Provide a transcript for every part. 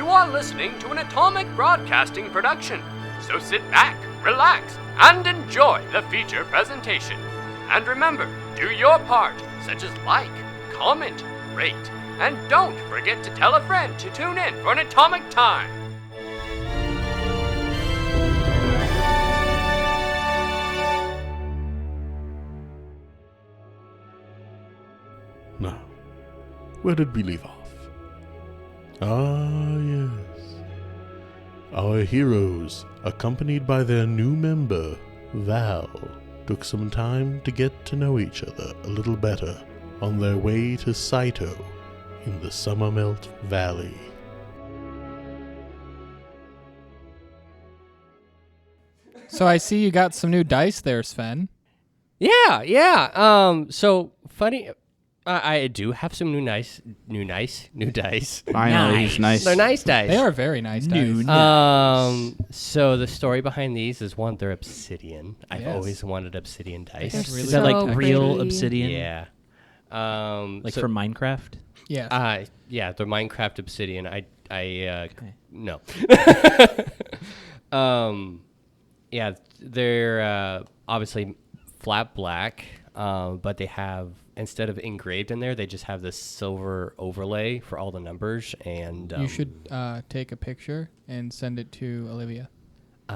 You are listening to an Atomic Broadcasting production, so sit back, relax, and enjoy the feature presentation. And remember, do your part, such as like, comment, rate, and don't forget to tell a friend to tune in for an Atomic Time. Now, where did we leave off? Ah, yes. Our heroes, accompanied by their new member, Val, took some time to get to know each other a little better on their way to Saito in the Summermelt Valley. So I see you got some new dice there, Sven. Yeah. So funny. I do have some new dice. Finally, he's nice. They're nice dice. They are very nice dice. So the story behind these is one, they're obsidian. I've Yes. always wanted obsidian dice. That's really Is that like so real pretty. obsidian? Yeah. Like from Minecraft? Yes. Yeah, they're Minecraft obsidian. No. Yeah, they're obviously flat black, but they have, instead of engraved in there, they just have this silver overlay for all the numbers. And You should take a picture and send it to Olivia.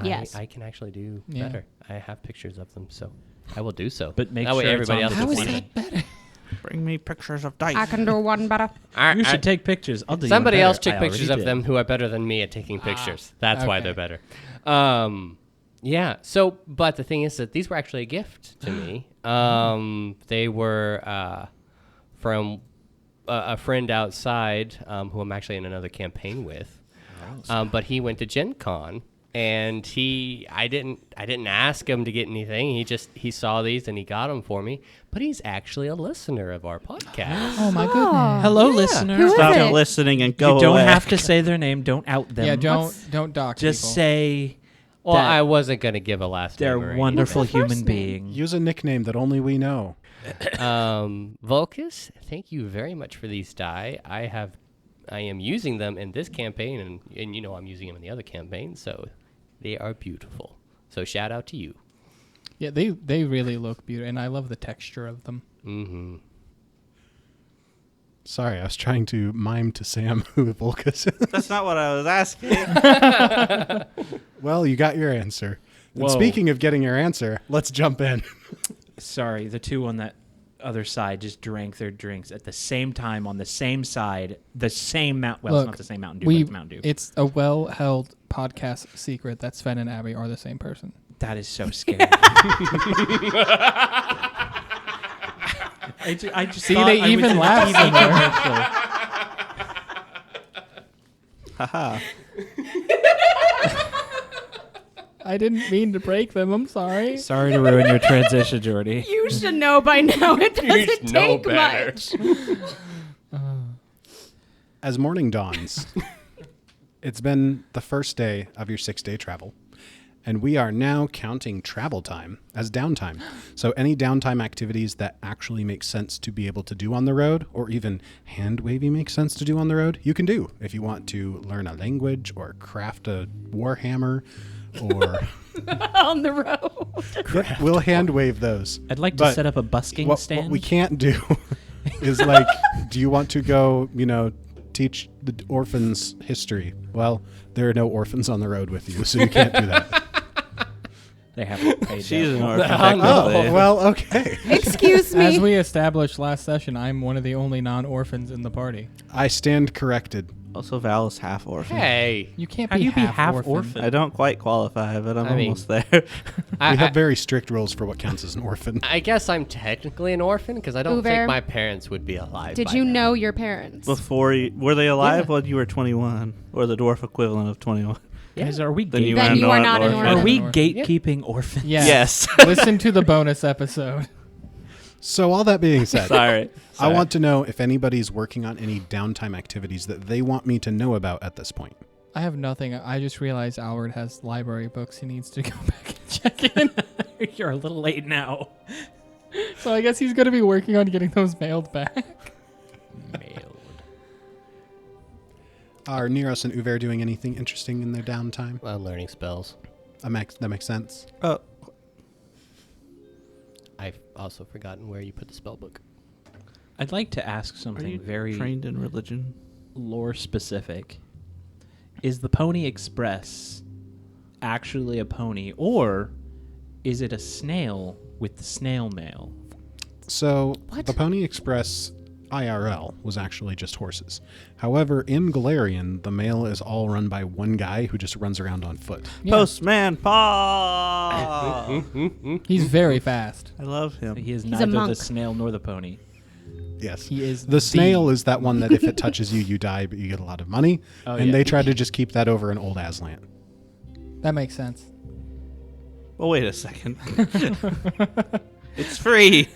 Yes. I can actually do Yeah. better. I have pictures of them, so I will do so. But make that way sure it's everybody on else the can see document. it. better? Bring me pictures of dice. I can do one better. You should take pictures. I'll do Somebody you one else better. took I pictures already of did. them who are better than me at taking pictures. That's why okay. they're better. Yeah. So, but the thing is that these were actually a gift to me. They were from a friend outside who I'm actually in another campaign with. But he went to Gen Con, and I didn't ask him to get anything. He saw these and he got them for me. But he's actually a listener of our podcast. Oh my goodness. Hello, listeners. Who is Stop it? listening and go You don't away. have to say their name. Don't out them. Yeah, don't dox Just people. say Well, that I wasn't going to give a last they're name or wonderful What's the first human name? beings. Use a nickname that only we know. Volkus, thank you very much for these die. I am using them in this campaign, and you know I'm using them in the other campaign, so they are beautiful. So shout out to you. Yeah, they really look beautiful, and I love the texture of them. Mm-hmm. Sorry, I was trying to mime to Sam who Volkus is. That's not what I was asking. Well, you got your answer. And Whoa. speaking of getting your answer, let's jump in. Sorry, the two on that other side just drank their drinks at the same time on the same side, the same Mount. Well, Look, it's not the same Mountain Dew, but it's Mountain Dew. It's a well-held podcast secret that Sven and Abby are the same person. That is so scary. I just See, thought they I was even in a laugh TV somewhere. commercial. Haha. I didn't mean to break them. I'm sorry. Sorry to ruin your transition, Jordy. You should know by now. It doesn't know take better. much. As morning dawns, it's been the first day of your 6-day travel, and we are now counting travel time as downtime. So any downtime activities that actually make sense to be able to do on the road, or even hand waving makes sense to do on the road, you can do. If you want to learn a language or craft a warhammer or... On the road. Yep, we'll hand wave those. I'd like to But set up a busking What stand. we can't do is like, do you want to go, teach the orphans history? Well, there are no orphans on the road with you, so you can't do that. They haven't paid She's that. an orphan. Oh, technically. well, okay. Excuse As me. we established last session, I'm one of the only non-orphans in the party. I stand corrected. Also, Val is half orphan. Hey, You can't How be do you be half, half orphan. orphan? I don't quite qualify, but I'm I mean- almost there. We I, have very strict rules for what counts as an orphan. I guess I'm technically an orphan because I don't Uber. think my parents would be alive. Did by you now. know your parents? Were they alive Yeah. when you were 21? Or the dwarf equivalent of 21? Guys, are we Then you, Then are you are not an Are orphan. we Orphan. gatekeeping orphans? Yeah. Yes. Listen to the bonus episode. So all that being said, Sorry. I want to know if anybody's working on any downtime activities that they want me to know about at this point. I have nothing. I just realized Albert has library books. He needs to go back and check in. You're a little late now. So I guess he's going to be working on getting those mailed back. Mailed. Are Neros and Uver doing anything interesting in their downtime? I'm learning spells. That makes sense. Oh, I've also forgotten where you put the spell book. I'd like to ask are something you very trained in religion? lore specific. Is the Pony Express actually a pony, or is it a snail with the snail mail? So the Pony Express IRL was actually just horses. However, in Galarian, the mail is all run by one guy who just runs around on foot. Yeah. Postman Paul. He's very fast. I love him. He is a neither the monk. snail nor the pony. Yes. He is The snail is that one that if it touches you, you die, but you get a lot of money. Oh, and yeah. they try to just keep that over in Old Aslan. That makes sense. Well, wait a second. It's free.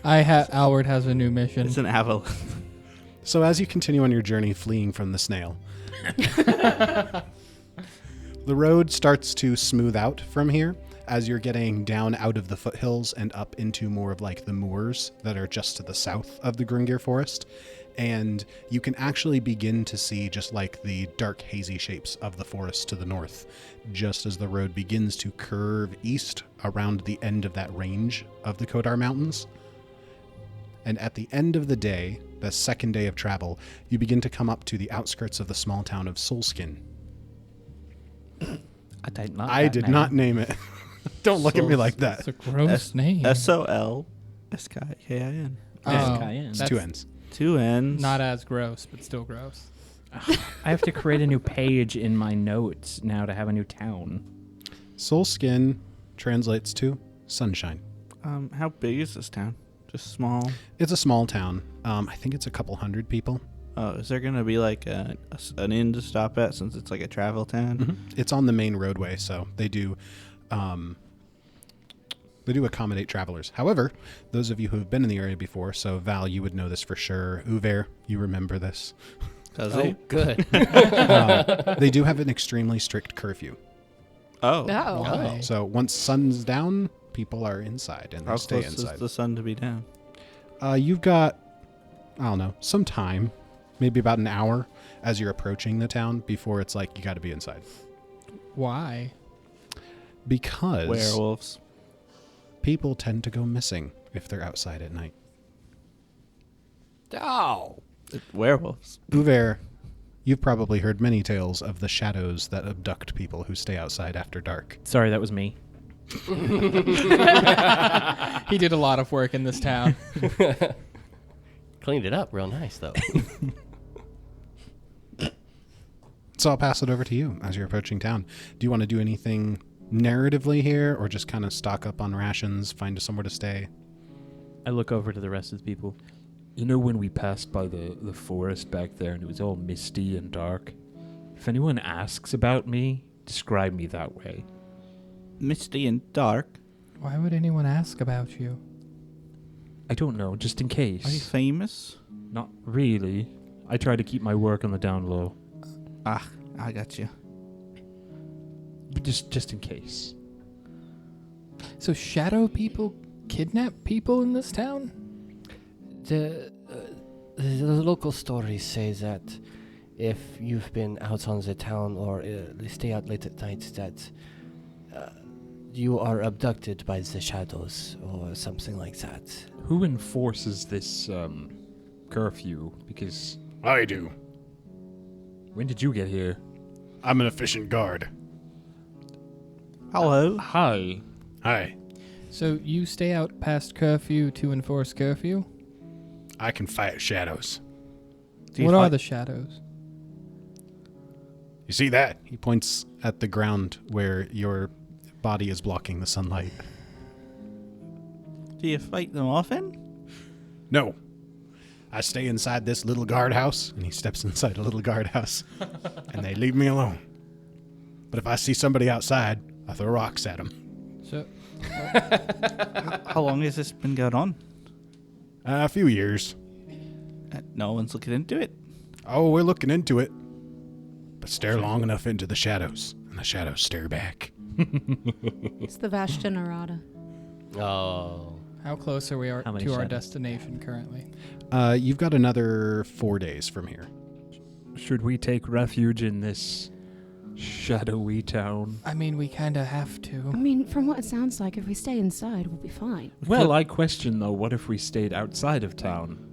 Alward has a new mission. It's an avalanche. So as you continue on your journey fleeing from the snail, the road starts to smooth out from here as you're getting down out of the foothills and up into more of like the moors that are just to the south of the Gringir Forest. And you can actually begin to see just like the dark hazy shapes of the forest to the north, just as the road begins to curve east around the end of that range of the Kodar Mountains. And at the end of the day, the second day of travel, you begin to come up to the outskirts of the small town of Solskin. I did not name it. Don't look at me like that. It's a gross name. SOLSKIN. S-K-I-N. It's two N's. 2 N's. Not as gross, but still gross. I have to create a new page in my notes now to have a new town. Solskin translates to sunshine. How big is this town? Just small. It's a small town. I think it's a couple hundred people. Oh, is there gonna be like an inn to stop at since it's like a travel town? It's on the main roadway, so they do accommodate travelers. However, those of you who have been in the area before, so Val, you would know this for sure. Uver, you remember this. Does Oh, he? good. They do have an extremely strict curfew. Oh. Oh. Why? So once sun's down, people are inside and they How stay close inside. is the sun to be down? You've got, I don't know, some time, maybe about an hour as you're approaching the town before it's like you got to be inside. Why? Because Werewolves. people tend to go missing if they're outside at night. Oh. Werewolves. Uver, you've probably heard many tales of the shadows that abduct people who stay outside after dark. Sorry, that was me. He did a lot of work in this town. Cleaned it up real nice, though. So I'll pass it over to you as you're approaching town. Do you want to do anything narratively here or just kind of stock up on rations, find somewhere to stay? I look over to the rest of the people. You know when we passed by the forest back there and it was all misty and dark? If anyone asks about me, describe me that way. Misty and dark. Why would anyone ask about you? I don't know, just in case. Are you famous? Not really. I try to keep my work on the down low. Ah, I got you. But just in case. So shadow people kidnap people in this town? The local stories say that if you've been out on the town or stay out late at night, that you are abducted by the shadows or something like that. Who enforces this curfew? Because I do. when did you get here? I'm an efficient guard. Hello. Hi. Hi. So you stay out past curfew to enforce curfew? I can fight shadows. What are the shadows? You see that? He points at the ground where your body is blocking the sunlight. Do you fight them often? No. I stay inside this little guardhouse. And he steps inside a little guardhouse. And they leave me alone. But if I see somebody outside, I throw rocks at them. So How long has this been going on? A few years. No one's looking into it. Oh, we're looking into it. But stare long enough into the shadows, and the shadows stare back. It's the Vashta Narada. Oh. how close are we How many to our shadows? destination currently? You've got another 4 days from here. should we take refuge in this shadowy town? I mean, we kind of have I to. mean, from what it sounds like, if we stay inside, we'll be fine. Well, I question though, what if we stayed outside of town?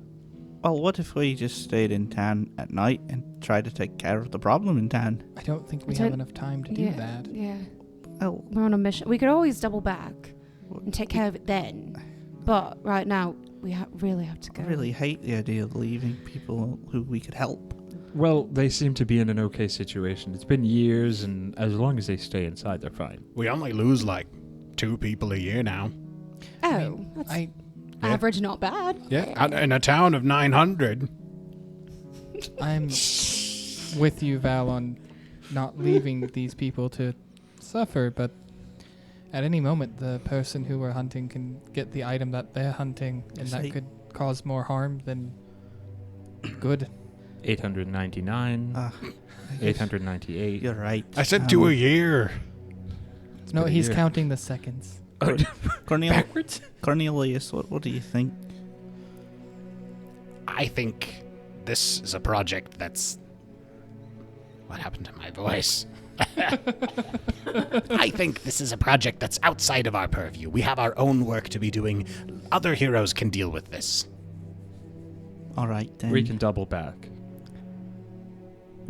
Well, what if we just stayed in town at night and tried to take care of the problem in town? I don't think we I don't- have enough time to do that. Yeah. Oh, We're on a mission. We could always double back and take care of it then. But right now, we really have to I go. really hate the idea of leaving people who we could help. Well, they seem to be in an okay situation. It's been years, and as long as they stay inside, they're fine. We only lose like 2 people a year now. Oh, that's I average, not bad. Yeah, in a town of 900. I'm with you, Val, on not leaving these people to suffer, but at any moment, the person who we're hunting can get the item that they're hunting, and that See? could cause more harm than good. 899, I guess 898. You're right. I said 2 a year. No, been a he's year. counting the seconds. Cornelius, what do you think? I think this is a project that's... What happened to my voice? I think this is a project that's outside of our purview. We have our own work to be doing. Other heroes can deal with this. All right, then. We can double back.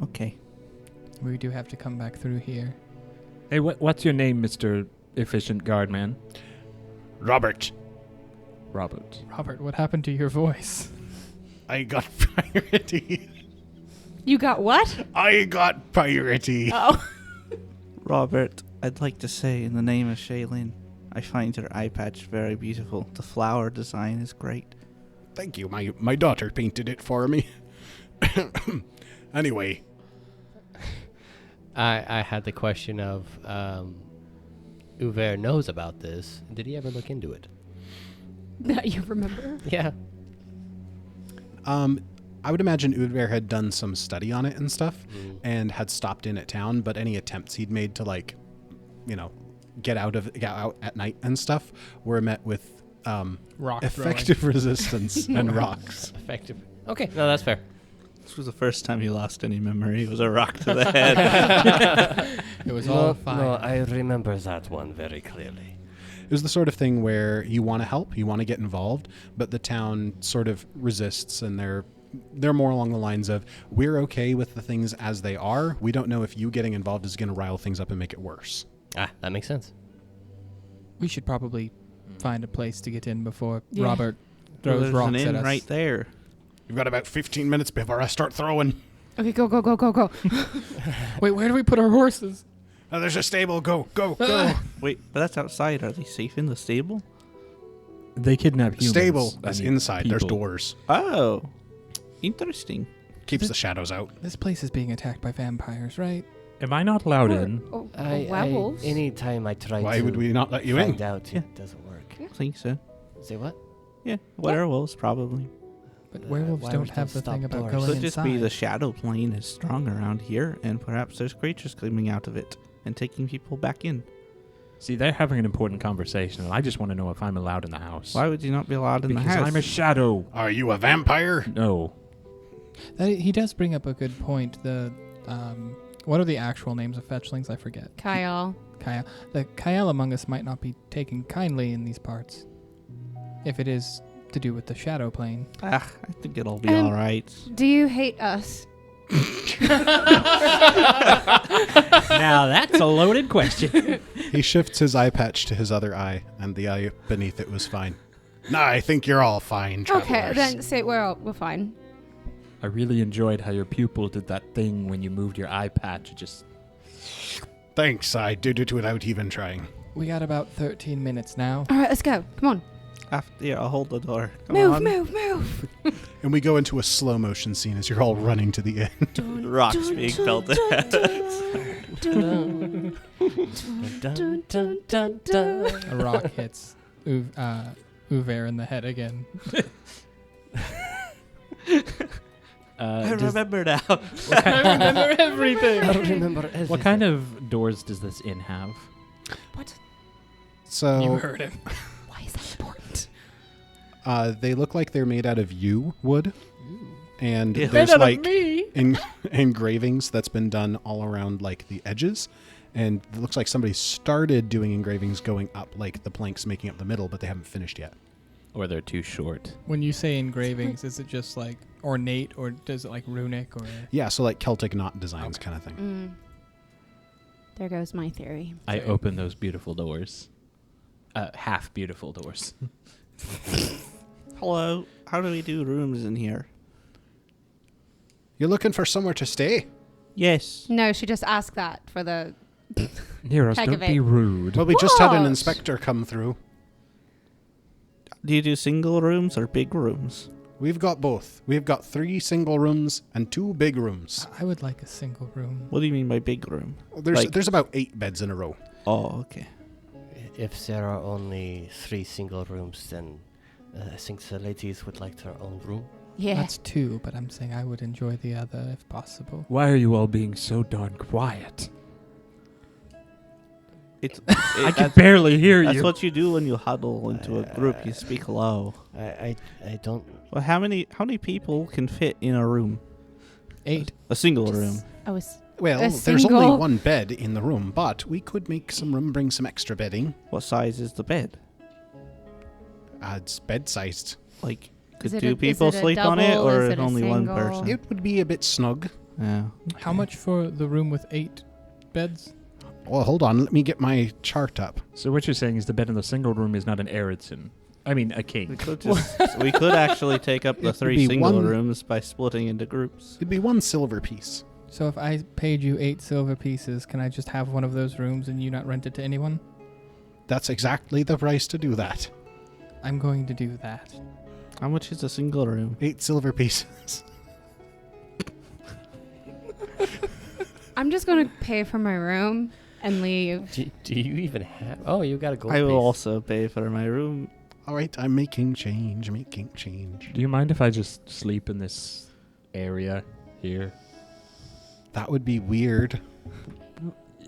Okay. We do have to come back through here. Hey, what's your name, Mr. Efficient Guardman? Robert, Robert. Robert, what happened to your voice? I got priority. You got what? I got priority. Oh. Robert, I'd like to say in the name of Shaylin, I find your eye patch very beautiful. The flower design is great. Thank you. My daughter painted it for me. Anyway, I had the question of Uver knows about this. Did he ever look into it? That you remember? Yeah. I would imagine Udver had done some study on it and stuff and had stopped in at town, but any attempts he'd made to get out at night and stuff were met with Rock effective resistance and rocks. Effective. Okay, no, that's fair. This was the first time you lost any memory. It was a rock to the head. It was all fine. No, I remember that one very clearly. It was the sort of thing where you want to help, you want to get involved, but the town sort of resists, and they're more along the lines of, we're okay with the things as they are. We don't know if you getting involved is going to rile things up and make it worse. That makes sense. We should probably find a place to get in before Yeah. Robert throws There's rocks an at inn us. right there. We've got about 15 minutes before I start throwing. Okay, go. Wait, where do we put our horses? Oh, there's a stable. Go. Wait, but that's outside. Are they safe in the stable? They kidnap humans. Stable I is mean, inside. There's people. doors. Oh, interesting. Keeps the shadows out. This place is being attacked by vampires, right? Am I not allowed in? Or I anytime I try Why to would we not let you find in? out, Yeah. it doesn't work. I think so. Say what? Yeah, werewolves probably. But werewolves why don't would they have the stop thing about doors? going Could just be inside. the shadow plane is strong around here, and perhaps there's creatures coming out of it and taking people back in. See, they're having an important conversation, and I just want to know if I'm allowed in the house. Why would you not be allowed in Because the house? I'm a shadow. Are you a vampire? No. He does bring up a good point. What are the actual names of fetchlings? I forget. Kyle. Kaya. The Kyle among us might not be taken kindly in these parts. If it is to do with the shadow plane. I think it'll be all right. Do you hate us? Now that's a loaded question. He shifts his eye patch to his other eye, and the eye beneath it was fine. Nah, I think you're all fine, travelers. Okay, then say we're fine. I really enjoyed how your pupil did that thing when you moved your eye patch. It just... Thanks, I did it without even trying. We got about 13 minutes now. All right, let's go. Come on. I'll hold the door. Come on. Move. And we go into a slow motion scene as you're all running to the end. Rocks being pelted at us. Dun, dun, dun, dun. A rock hits Uver in the head again. I remember now. I remember everything. I remember everything. What kind of doors does this inn have? What? So You heard him. Why is that important? they look like they're made out of yew wood. And Yeah. there's like engravings that's been done all around like the edges. And it looks like somebody started doing engravings going up like the planks making up the middle, but they haven't finished yet. Or they're too short. When you say engravings, is it just like ornate or does it like runic or? Yeah, so like Celtic knot designs kind of thing. There goes my theory. I open those beautiful doors. Half beautiful doors. Hello. How do we do rooms in here? You're looking for somewhere to stay? Yes. No, she just asked that for the. Neros, Heck don't of be it. rude. Well, we just had an What? inspector come through. Do you do single rooms or big rooms? We've got both. We've got 3 single rooms and 2 big rooms. I would like a single room. What do you mean by big room? There's about 8 beds in a row. Oh, okay. If there are only 3 single rooms, then I think the ladies would like their own room. Yeah. That's 2, but I'm saying I would enjoy the other if possible. Why are you all being so darn quiet? I can barely hear That's you. what you do when you huddle into a group. You speak low. I don't. Well, how many people can fit in a room? 8. A single room. I was. Well, A there's single- only 1 bed in the room, but we could make some room, bring some extra bedding. What size is the bed? It's bed-sized. Like, Is could it a- 2 people is it a sleep on it, double? or Is it a only 1 single? person? It would be a bit snug. Yeah. How much for the room with 8 beds? Well, hold on. Let me get my chart up. So what you're saying is the bed in the single room is not an Erickson. I mean, a We king. could we could actually take up the It would 3 be single 1 rooms by splitting into groups. It'd be 1 silver piece. So if I paid you 8 silver pieces, can I just have one of those rooms and you not rent it to anyone? That's exactly the price to do that. I'm going to do that. How much is a single room? 8 silver pieces. I'm just gonna pay for my room and leave. Do you even have? Oh, you got a gold I will piece. also pay for my room. All right, I'm making change. Do you mind if I just sleep in this area here? That would be weird.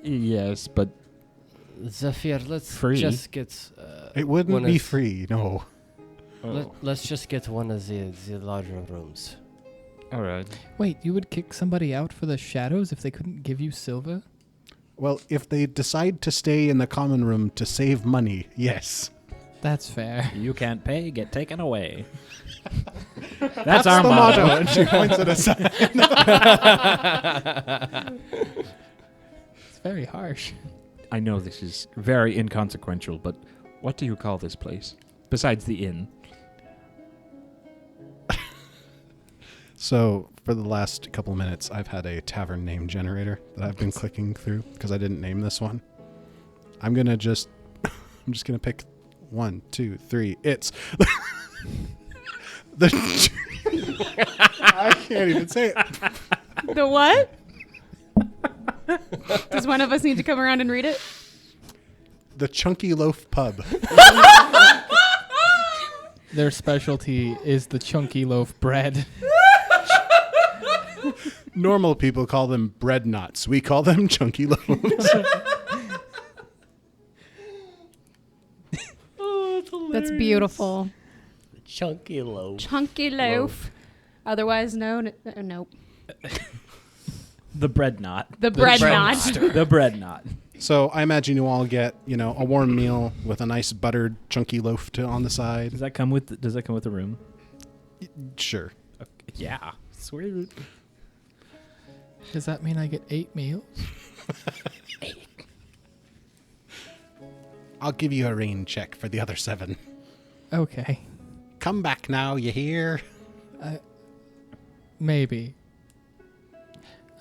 Yes, but Zephyr, let's Free? just get. It wouldn't one be of- free, no. Let's just get one of the larger rooms. all right. Wait, you would kick somebody out for the shadows if they couldn't give you silver? Well, if they decide to stay in the common room to save money, yes. That's fair. You can't pay, get taken away. That's our the motto. And she points at a sign. It's very harsh. I know this is very inconsequential, but what do you call this place? Besides the inn. So, for the last couple minutes, I've had a tavern name generator that I've been clicking through because I didn't name this one. I'm just gonna pick 1, 2, 3. It's I can't even say it. The what? Does one of us need to come around and read it? The Chunky Loaf Pub. Their specialty is the chunky loaf bread. Normal people call them bread knots. We call them chunky loaves. That's beautiful. Chunky loaf. Chunky loaf. Otherwise known. Nope. The bread knot. The bread bread knot. The bread knot. So I imagine you all get, a warm meal with a nice buttered chunky loaf on the side. Does that come with the room? Sure. Yeah. Sweet. Does that mean I get 8 meals? I'll give you a rain check for the other 7. Okay. Come back now, you hear? Maybe.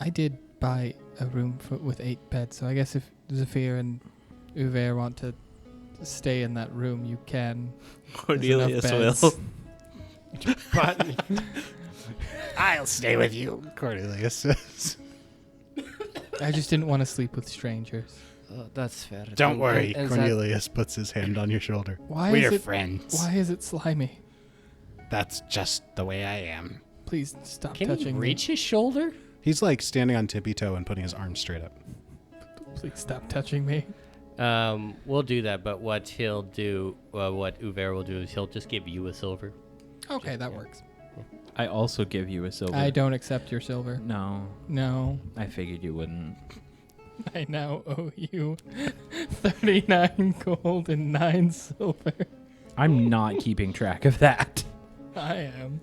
I did buy a room with 8 beds, so I guess if Zephyr and Uver want to stay in that room, you can. Cornelius enough will. beds. I'll stay with you, Cornelius says. I just didn't want to sleep with strangers. That's fair. Don't And- worry, and Cornelius puts his hand on your shoulder. Why We're is it friends. Why is it slimy? That's just the way I am. Please stop Can touching he me. reach his shoulder? He's like standing on tippy toe and putting his arms straight up. Please stop touching me. We'll do that, but what he'll do, what Uver will do is he'll just give you a silver. Okay, that works. I also give you a silver. I don't accept your silver. No, No. I figured you wouldn't. I now owe you 39 gold and 9 silver. I'm not keeping track of that. I am.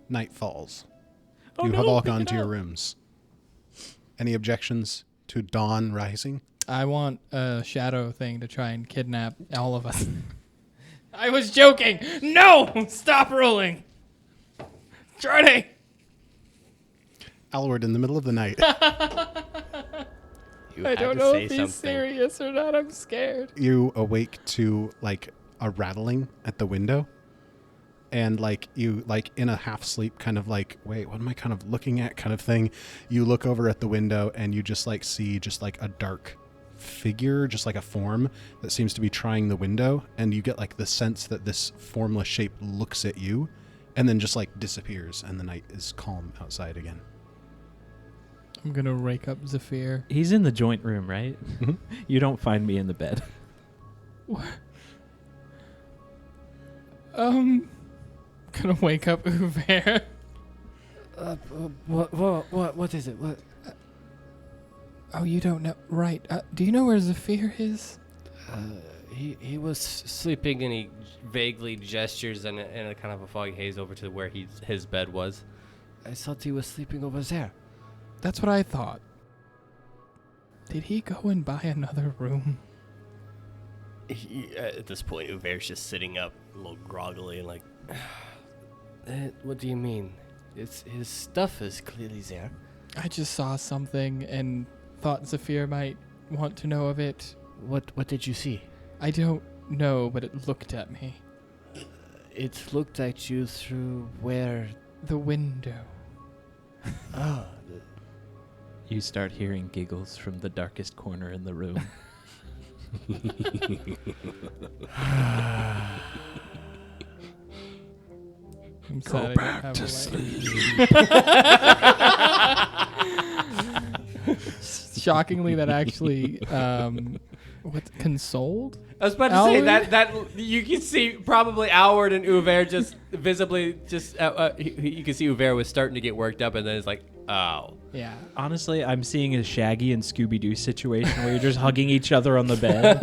Night falls. Oh You no, have all pick gone it to your up. rooms. Any objections to dawn rising? I want a shadow thing to try and kidnap all of us. I was joking. No! Stop rolling. Jordy! Alward, in the middle of the night, You I had don't to know say if he's something. serious or not. I'm scared. you awake to like a rattling at the window. And like you like in a half sleep kind of like, wait, what am I kind of looking at kind of thing? You look over at the window and you just like see just like a dark figure, just like a form that seems to be trying the window, and you get like the sense that this formless shape looks at you and then just like disappears, and the night is calm outside again. I'm gonna wake up Zephyr. He's in the joint room, right? Mhm. You don't find me in the bed. Gonna wake up Uver. What is it? What? Oh, you don't know. Right. Do you know where Zephyr is? He was sleeping and he vaguely gestures in a kind of a foggy haze over to where his bed was. I thought he was sleeping over there. That's what I thought. Did he go and buy another room? At this point, Uver's just sitting up, a little groggily, and like, What do you mean? His stuff is clearly there. I just saw something and thought Zephyr might want to know of it. What did you see? I don't know, but it looked at me. It looked at you through where? The window. Ah, You start hearing giggles from the darkest corner in the room. I'm sad I don't have a light. Shockingly, that actually, consoled? I was about to say Alward? that you can see probably Alward and Uver just visibly you can see Uver was starting to get worked up, and then it's like, oh. Yeah. Honestly, I'm seeing a Shaggy and Scooby-Doo situation where you're just hugging each other on the bed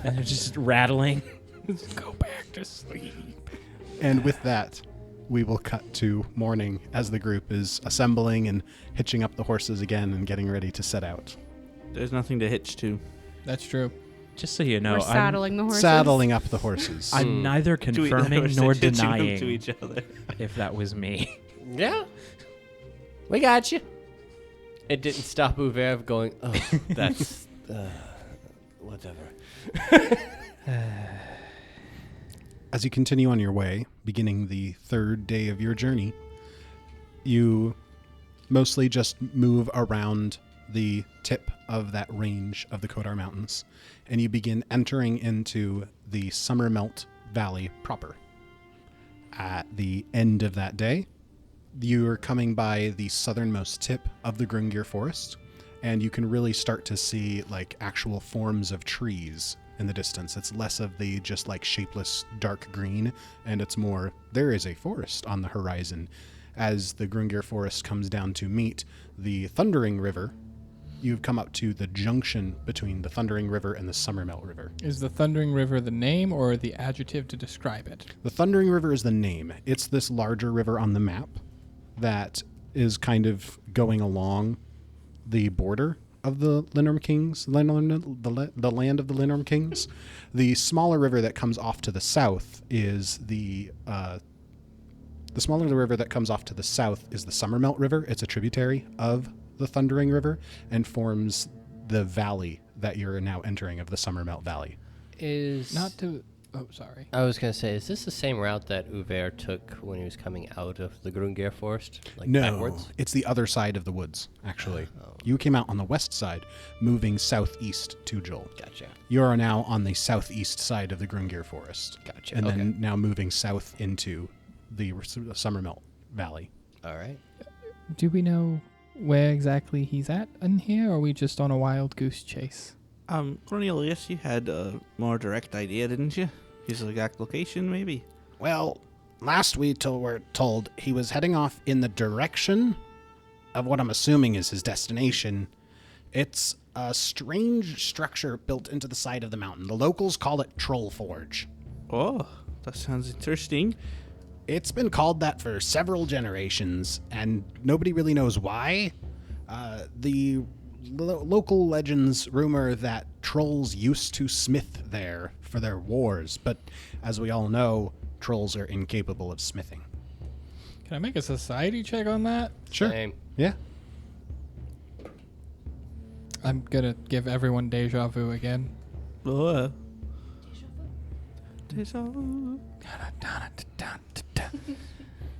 and they're just rattling. Go back to sleep. And with that, we will cut to morning as the group is assembling and hitching up the horses again and getting ready to set out. There's nothing to hitch to. That's true. Just so you know, We're saddling the horses. Saddling up the horses. I'm neither confirming nor denying to each other. if that was me. Yeah. We got you. It didn't stop Uver from going, oh, that's whatever. As you continue on your way, beginning the third day of your journey, you mostly just move around the tip of that range of the Kodar Mountains, and you begin entering into the Summermelt Valley proper. At the end of that day, you are coming by the southernmost tip of the Grungir Forest, and you can really start to see like actual forms of trees in the distance. It's less of the just like shapeless dark green, and it's more there is a forest on the horizon. As the Grungir Forest comes down to meet the Thundering River, you've come up to the junction between the Thundering River and the Summermelt River. Is the Thundering River the name or the adjective to describe it? The Thundering River is the name. It's this larger river on the map that is kind of going along the border of the Linnorm Kings, the land of the Linnorm Kings. The smaller river that comes off to the south is the smaller the river that comes off to the south is the Summermelt River. It's a tributary of the Thundering River and forms the valley that you're now entering of the Summermelt Valley. Not to... Oh, sorry. I was going to say, is this the same route that Uver took when he was coming out of the Grungir Forest? Like No, backwards? it's the other side of the woods, actually. Oh. You came out on the west side, moving southeast to Joel. Gotcha. You are now on the southeast side of the Grungir Forest. Gotcha. And okay. then now moving south into the Summermelt Valley. All right. Do we know where exactly he's at in here, or are we just on a wild goose chase? Cornelius, you had a more direct idea, didn't you? His exact location, maybe? Well, last we were told, he was heading off in the direction of what I'm assuming is his destination. It's a strange structure built into the side of the mountain. The locals call it Troll Forge. Oh, that sounds interesting. It's been called that for several generations, and nobody really knows why. The local legends rumor that trolls used to smith there for their wars, but as we all know, trolls are incapable of smithing. Can I make a society check on that? Sure. Same. Yeah. I'm gonna give everyone deja vu again. Oh, Deja vu.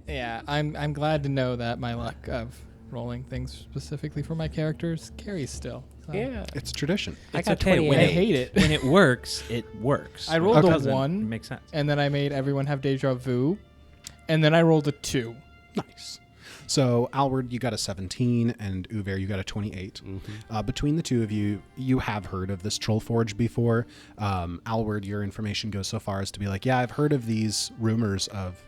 Yeah, I'm glad to know that my luck of rolling things specifically for my characters carries still. So. Yeah. It's tradition. I It's got okay. 28. When I hate it. When it works, it works. I When rolled it a doesn't, 1. It makes sense. And then I made everyone have deja vu. And then I rolled a 2. Nice. So, Alward, you got a 17, and Uver, you got a 28. Between the two of you, you have heard of this Troll Forge before. Alward, your information goes so far as to be like, yeah, I've heard of these rumors of...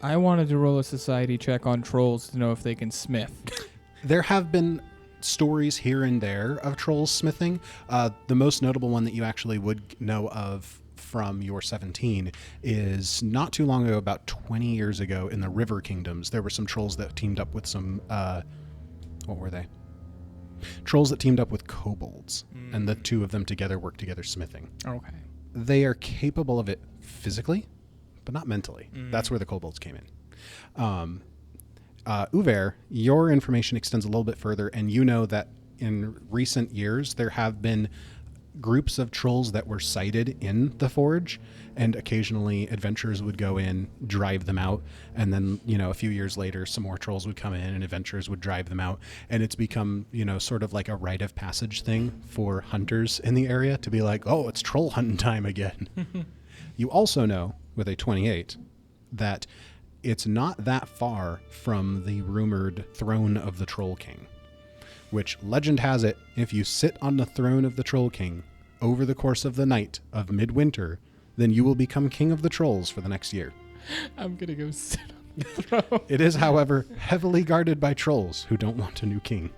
I wanted to roll a society check on trolls to know if they can smith. There have been stories here and there of trolls smithing. The most notable one that you actually would know of from your 17 is not too long ago, about 20 years ago, in the River Kingdoms, there were some trolls that teamed up with some, what were they? Trolls that teamed up with kobolds, and the two of them together worked together smithing. Okay. They are capable of it physically, but not mentally. That's where the kobolds came in. Uver, your information extends a little bit further, and you know that in recent years there have been groups of trolls that were sighted in the forge, and occasionally adventurers would go in, drive them out, and then, a few years later some more trolls would come in and adventurers would drive them out, and it's become, sort of like a rite of passage thing for hunters in the area to be like, oh, it's troll hunting time again. You also know, with a 28, that it's not that far from the rumored throne of the Troll King, which legend has it, if you sit on the throne of the Troll King over the course of the night of midwinter, then you will become king of the trolls for the next year. I'm gonna go sit on the throne. It is, however, heavily guarded by trolls who don't want a new king.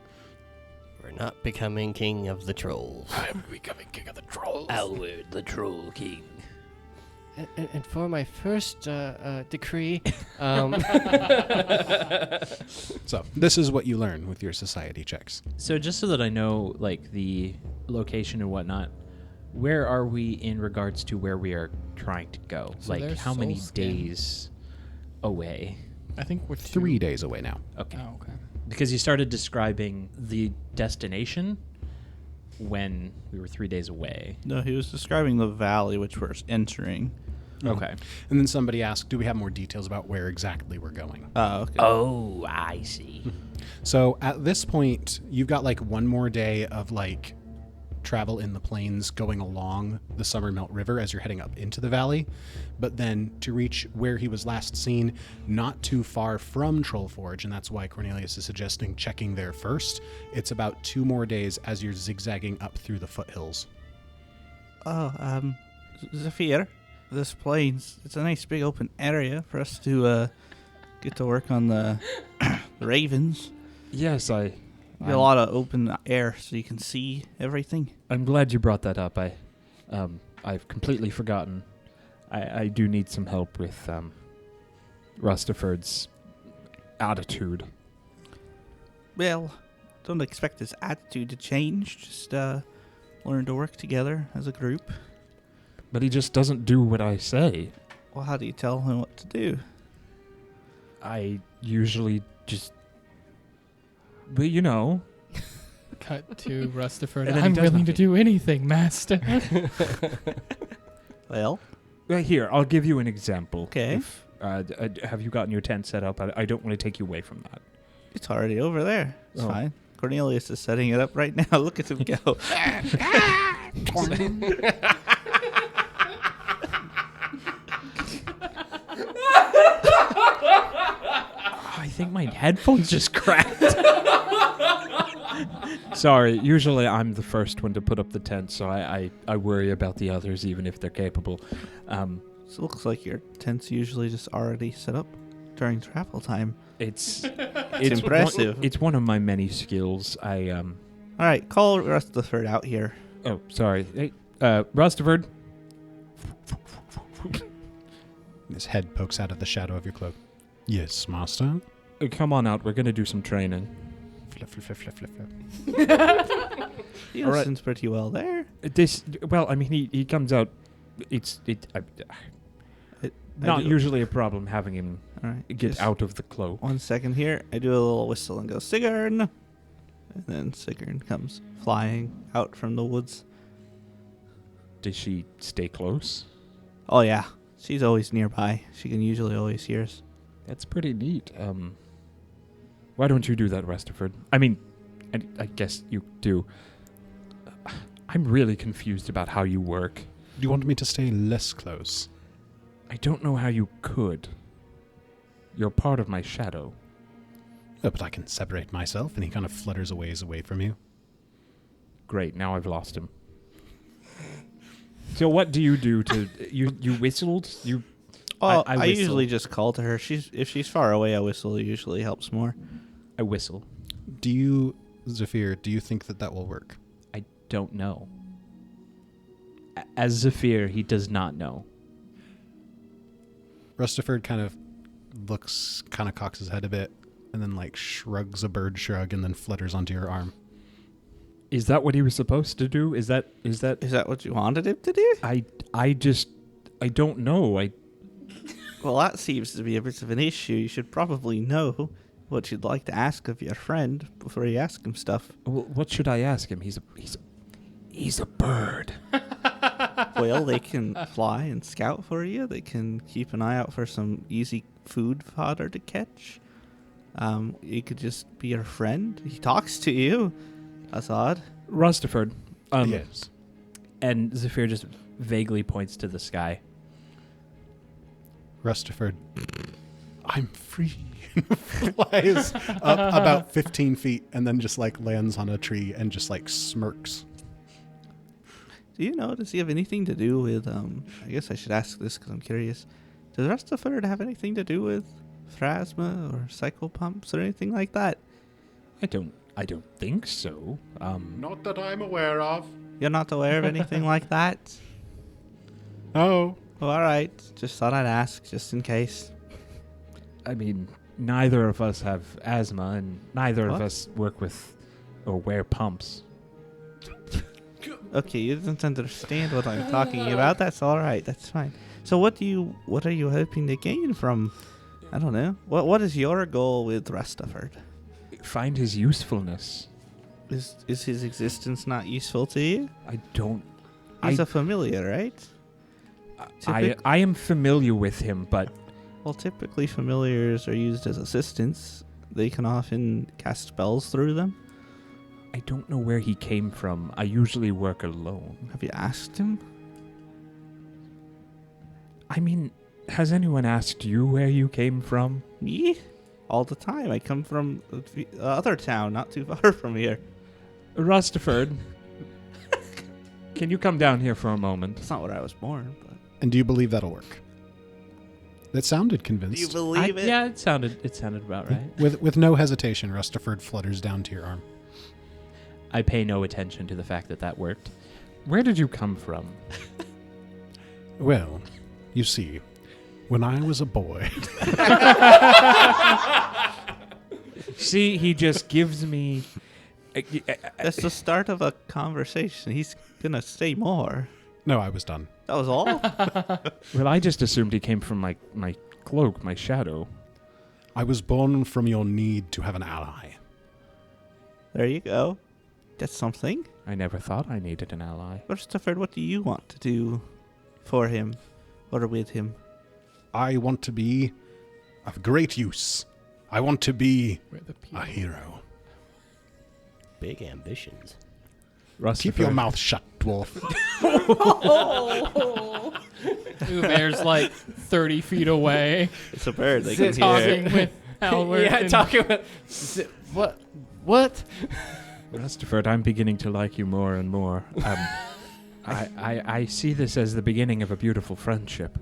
We're not becoming king of the trolls. I'm becoming king of the trolls. Alward, the Troll King. And for my first decree, So this is what you learn with your society checks. So just so that I know, like, the location and whatnot, where are we in regards to where we are trying to go? So like, there's how many Soulskin. days away? I think we're 3 days away now. Okay. Oh, okay. Because you started describing the destination when we were 3 days away. No, he was describing the valley which we're entering. Okay. And then somebody asked, do we have more details about where exactly we're going? Oh, okay. Oh, I see. So at this point, you've got like one more day of like travel in the plains going along the Summermelt River as you're heading up into the valley. But then to reach where he was last seen, not too far from Troll Forge, and that's why Cornelius is suggesting checking there first. It's about 2 more days as you're zigzagging up through the foothills. Oh, Zephyr, this plains, it's a nice big open area for us to get to work on the, the ravens. Yes, Get a lot of open air so you can see everything. I'm glad you brought that up. I've completely forgotten. I do need some help with Rustaford's attitude. Well, don't expect his attitude to change. Just learn to work together as a group. But he just doesn't do what I say. Well, how do you tell him what to do? I usually just... But you know... Cut to Rustaford. And then he I'm does willing to nothing. do anything, master. Well, Here, I'll give you an example. okay. If, have you gotten your tent set up? I don't want to take you away from that. It's already over there. It's Oh. fine. Cornelius is setting it up right now. Look at him go. I think my headphones just cracked. Sorry, usually I'm the first one to put up the tent, so I worry about the others, even if they're capable. it looks like your tent's usually just already set up during travel time. It's impressive. It's one of my many skills. All right, call Rustaford out here. Oh, sorry. Hey, Rustaford. His head pokes out of the shadow of your cloak. Yes, master. Come on out. We're gonna do some training. Flip, flip, flip, flip, flip, flip. He All right. listens pretty well there. Well, I mean, he comes out. Not do- usually a problem having him All right, get just out of the cloak. 1 second here. I do a little whistle and go, Sigarn! And then Sigarn comes flying out from the woods. Does she stay close? Oh, yeah. She's always nearby. She can usually always hear us. That's pretty neat. Why don't you do that, Rustaford? I mean, I guess you do. I'm really confused about how you work. Do you want me to stay less close? I don't know how you could. You're part of my shadow. Oh, but I can separate myself, and he kind of flutters a ways away from you. Great, now I've lost him. So what do you do to... You whistled? Oh, I I whistle. usually just call to her. If she's far away, a whistle usually helps more. I whistle. Do you, Zephyr, do you think that will work? I don't know. As Zephyr, he does not know. Rustaford kind of cocks his head a bit, and then shrugs a bird shrug, and then flutters onto your arm. Is that what he was supposed to do? Is that Is that what you wanted him to do? I don't know. Well, that seems to be a bit of an issue. You should probably know what you'd like to ask of your friend before you ask him stuff. What should I ask him? He's a bird. Well, they can fly and scout for you. They can keep an eye out for some easy food fodder to catch. You could just be your friend. He talks to you. That's odd. Rustaford. Yes. And Zephyr just vaguely points to the sky. Rustaford, I'm free. Flies up about 15 feet and then just lands on a tree and just smirks. Do you know, does he have anything to do with, I guess I should ask this because I'm curious. Does Rustaford have anything to do with Phrasma or psychopumps or anything like that? I don't think so. Not that I'm aware of. You're not aware of anything like that? Oh. Well, all right. Just thought I'd ask, just in case. I mean, neither of us have asthma, and neither What? of us work with or wear pumps. Okay, you don't understand what I'm talking about. That's all right. That's fine. So what are you hoping to gain from, I don't know. What is your goal with Rustaford? Find his usefulness. Is his existence not useful to you? I don't. He's a familiar, right? I am familiar with him, but Well, typically familiars are used as assistants. They can often cast spells through them. I don't know where he came from. I usually work alone. Have you asked him? I mean, has anyone asked you where you came from? Me? All the time. I come from the other town, not too far from here. Rustaford, can you come down here for a moment? That's not where I was born, but... And do you believe that'll work? That sounded Do you convinced. believe it? Yeah, it sounded about right. With no hesitation, Rustaford flutters down to your arm. I pay no attention to the fact that worked. Where did you come from? Well, you see, when I was a boy... See, he just gives me... That's the start of a conversation. He's gonna say more. No, I was done. That was all? Well, I just assumed he came from my cloak, my shadow. I was born from your need to have an ally. There you go. That's something. I never thought I needed an ally. Rustaford, what do you want to do for him or with him? I want to be of great use. I want to be a hero. Big ambitions. Keep your mouth shut, dwarf. Uber's 30 feet away. It's a bird. They can Talking hear. with Albert. Yeah, and- talking with... What? Rustaford, I'm beginning to like you more and more. I see this as the beginning of a beautiful friendship.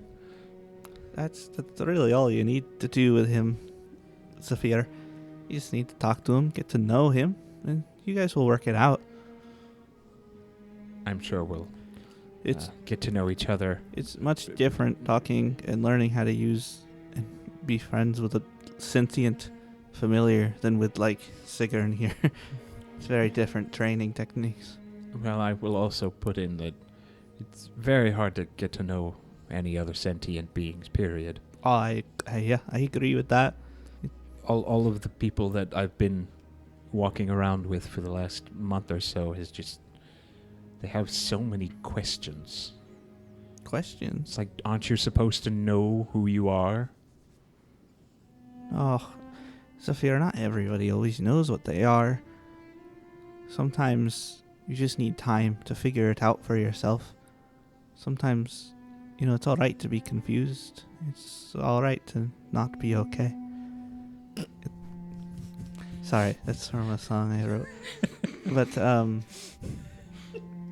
That's really all you need to do with him, Saphir. You just need to talk to him, get to know him, and you guys will work it out. I'm sure we'll It's get to know each other. It's much different talking and learning how to use and be friends with a sentient familiar than with, like, Sigarn here. It's very different training techniques. Well, I will also put in that it's very hard to get to know any other sentient beings, period. I agree with that. All of the people that I've been walking around with for the last month or so is just, they have so many questions. Questions? It's like, aren't you supposed to know who you are? Oh, Saphir, not everybody always knows what they are. Sometimes you just need time to figure it out for yourself. Sometimes, it's alright to be confused. It's alright to not be okay. Sorry, that's from a song I wrote. But,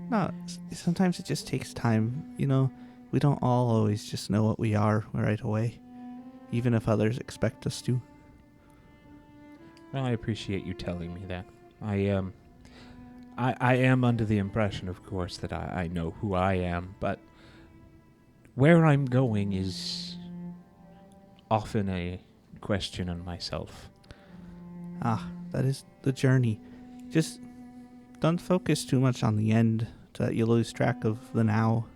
no, sometimes it just takes time. We don't all always just know what we are right away, even if others expect us to. Well, I appreciate you telling me that. I am under the impression, of course, that I know who I am, but where I'm going is often a question on myself. That is the journey. Just don't focus too much on the end so that you lose track of the now.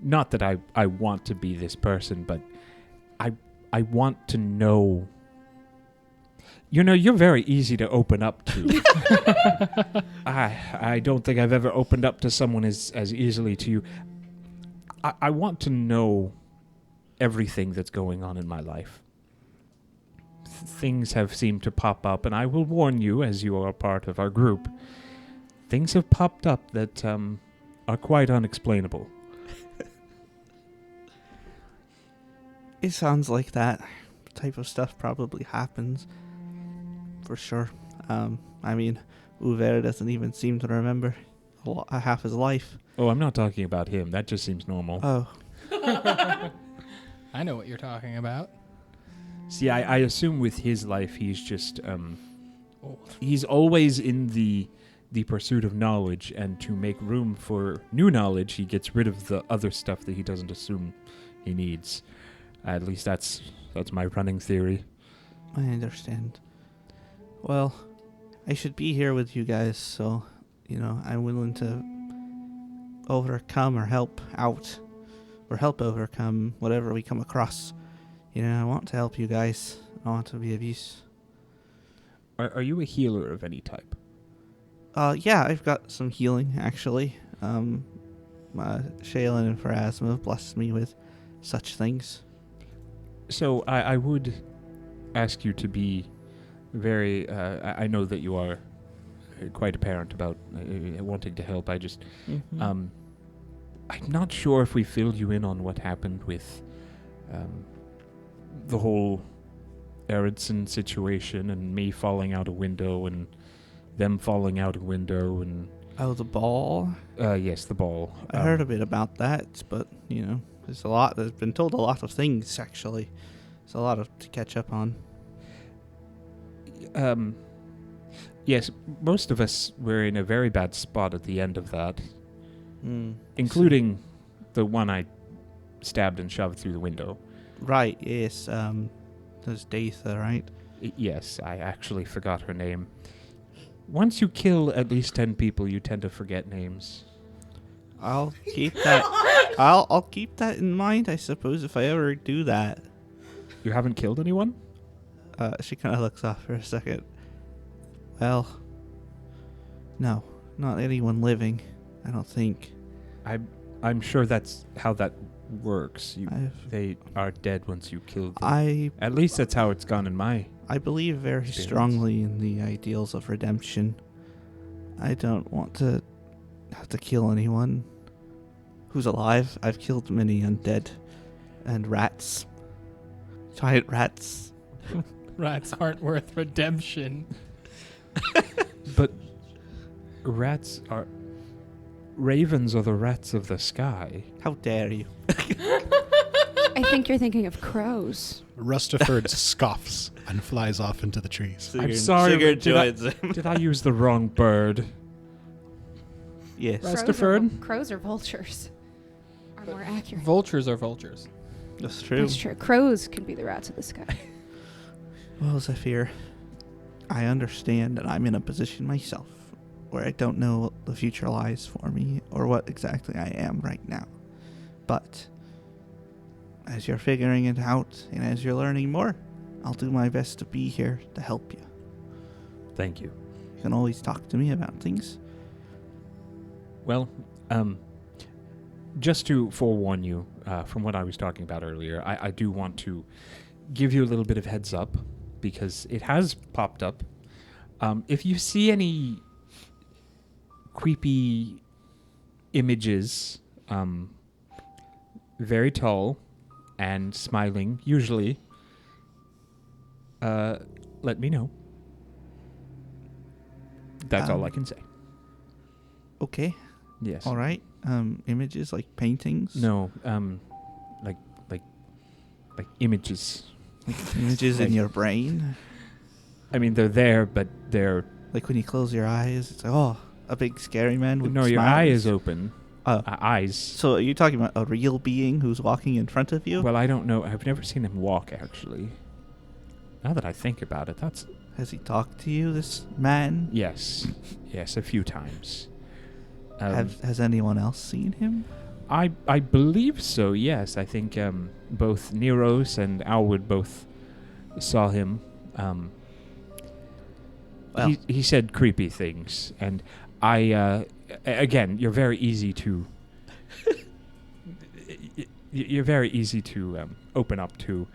Not that I want to be this person, but I want to know. You're very easy to open up to. I don't think I've ever opened up to someone as easily to you. I want to know everything that's going on in my life. Things have seemed to pop up, and I will warn you, as you are a part of our group, things have popped up that are quite unexplainable. It sounds like that type of stuff probably happens. For sure. Uver doesn't even seem to remember half his life. Oh, I'm not talking about him. That just seems normal. Oh. I know what you're talking about. See, I assume with his life, he's just he's always in the pursuit of knowledge, and to make room for new knowledge, he gets rid of the other stuff that he doesn't assume he needs. At least that's my running theory. I understand. Well, I should be here with you guys, so, I'm willing to overcome or help out, or help overcome whatever we come across. I want to help you guys. I want to be of use. Are you a healer of any type? Yeah, I've got some healing, actually. Shaylin and Pharasma have blessed me with such things. So I would ask you to be very... I know that you are quite apparent about wanting to help. I just... Mm-hmm. I'm not sure if we filled you in on what happened with the whole Erickson situation and me falling out a window and them falling out a window and... Oh, the ball? Yes, the ball. I heard a bit about that, but, there's been told a lot of things, actually. There's a lot to catch up on. Yes, most of us were in a very bad spot at the end of that. Including the one I stabbed and shoved through the window. Right, yes. There's Datha, right? Yes, I actually forgot her name. Once you kill at least 10 people, you tend to forget names. I'll keep that. I'll keep that in mind, I suppose, if I ever do that. You haven't killed anyone? She kind of looks off for a second. Well, no, not anyone living. I don't think. I'm sure that's how that works. They are dead once you kill them. At least that's how it's gone in my I believe very experience. strongly in the ideals of redemption. I don't want to have to kill anyone who's alive. I've killed many undead and rats. Giant rats. Rats aren't worth redemption. But ravens are the rats of the sky. How dare you? I think you're thinking of crows. Rustaford scoffs and flies off into the trees. I'm sorry, Sigurd did I, joins him. did I use the wrong bird? Yes, Rustaford? Crows are vultures. Are more accurate. Vultures are vultures. that's true. That's true. Crows can be the rats of the sky. Well, Zephyr, I understand that I'm in a position myself where I don't know what the future lies for me or what exactly I am right now. But as you're figuring it out and as you're learning more, I'll do my best to be here to help you. Thank you. You can always talk to me about things. Well, just to forewarn you from what I was talking about earlier, I do want to give you a little bit of heads up because it has popped up. If you see any creepy images, very tall and smiling, usually, let me know. That's all I can say. Okay, Yes. all right. Images like paintings? No, like images. Images in Like- your brain? I mean, they're there, but they're Like when you close your eyes, it's like, oh, a big scary man with no. Your eye smiles? is open. Oh. Eyes. So are you talking about a real being who's walking in front of you? Well, I don't know. I've never seen him walk. Actually, now that I think about it, that's Has he talked to you, this man? yes, a few times. Has anyone else seen him? I believe so. Yes, I think both Neros and Alwood both saw him. Well. He said creepy things, and I again, you're very easy to you're very easy to open up to.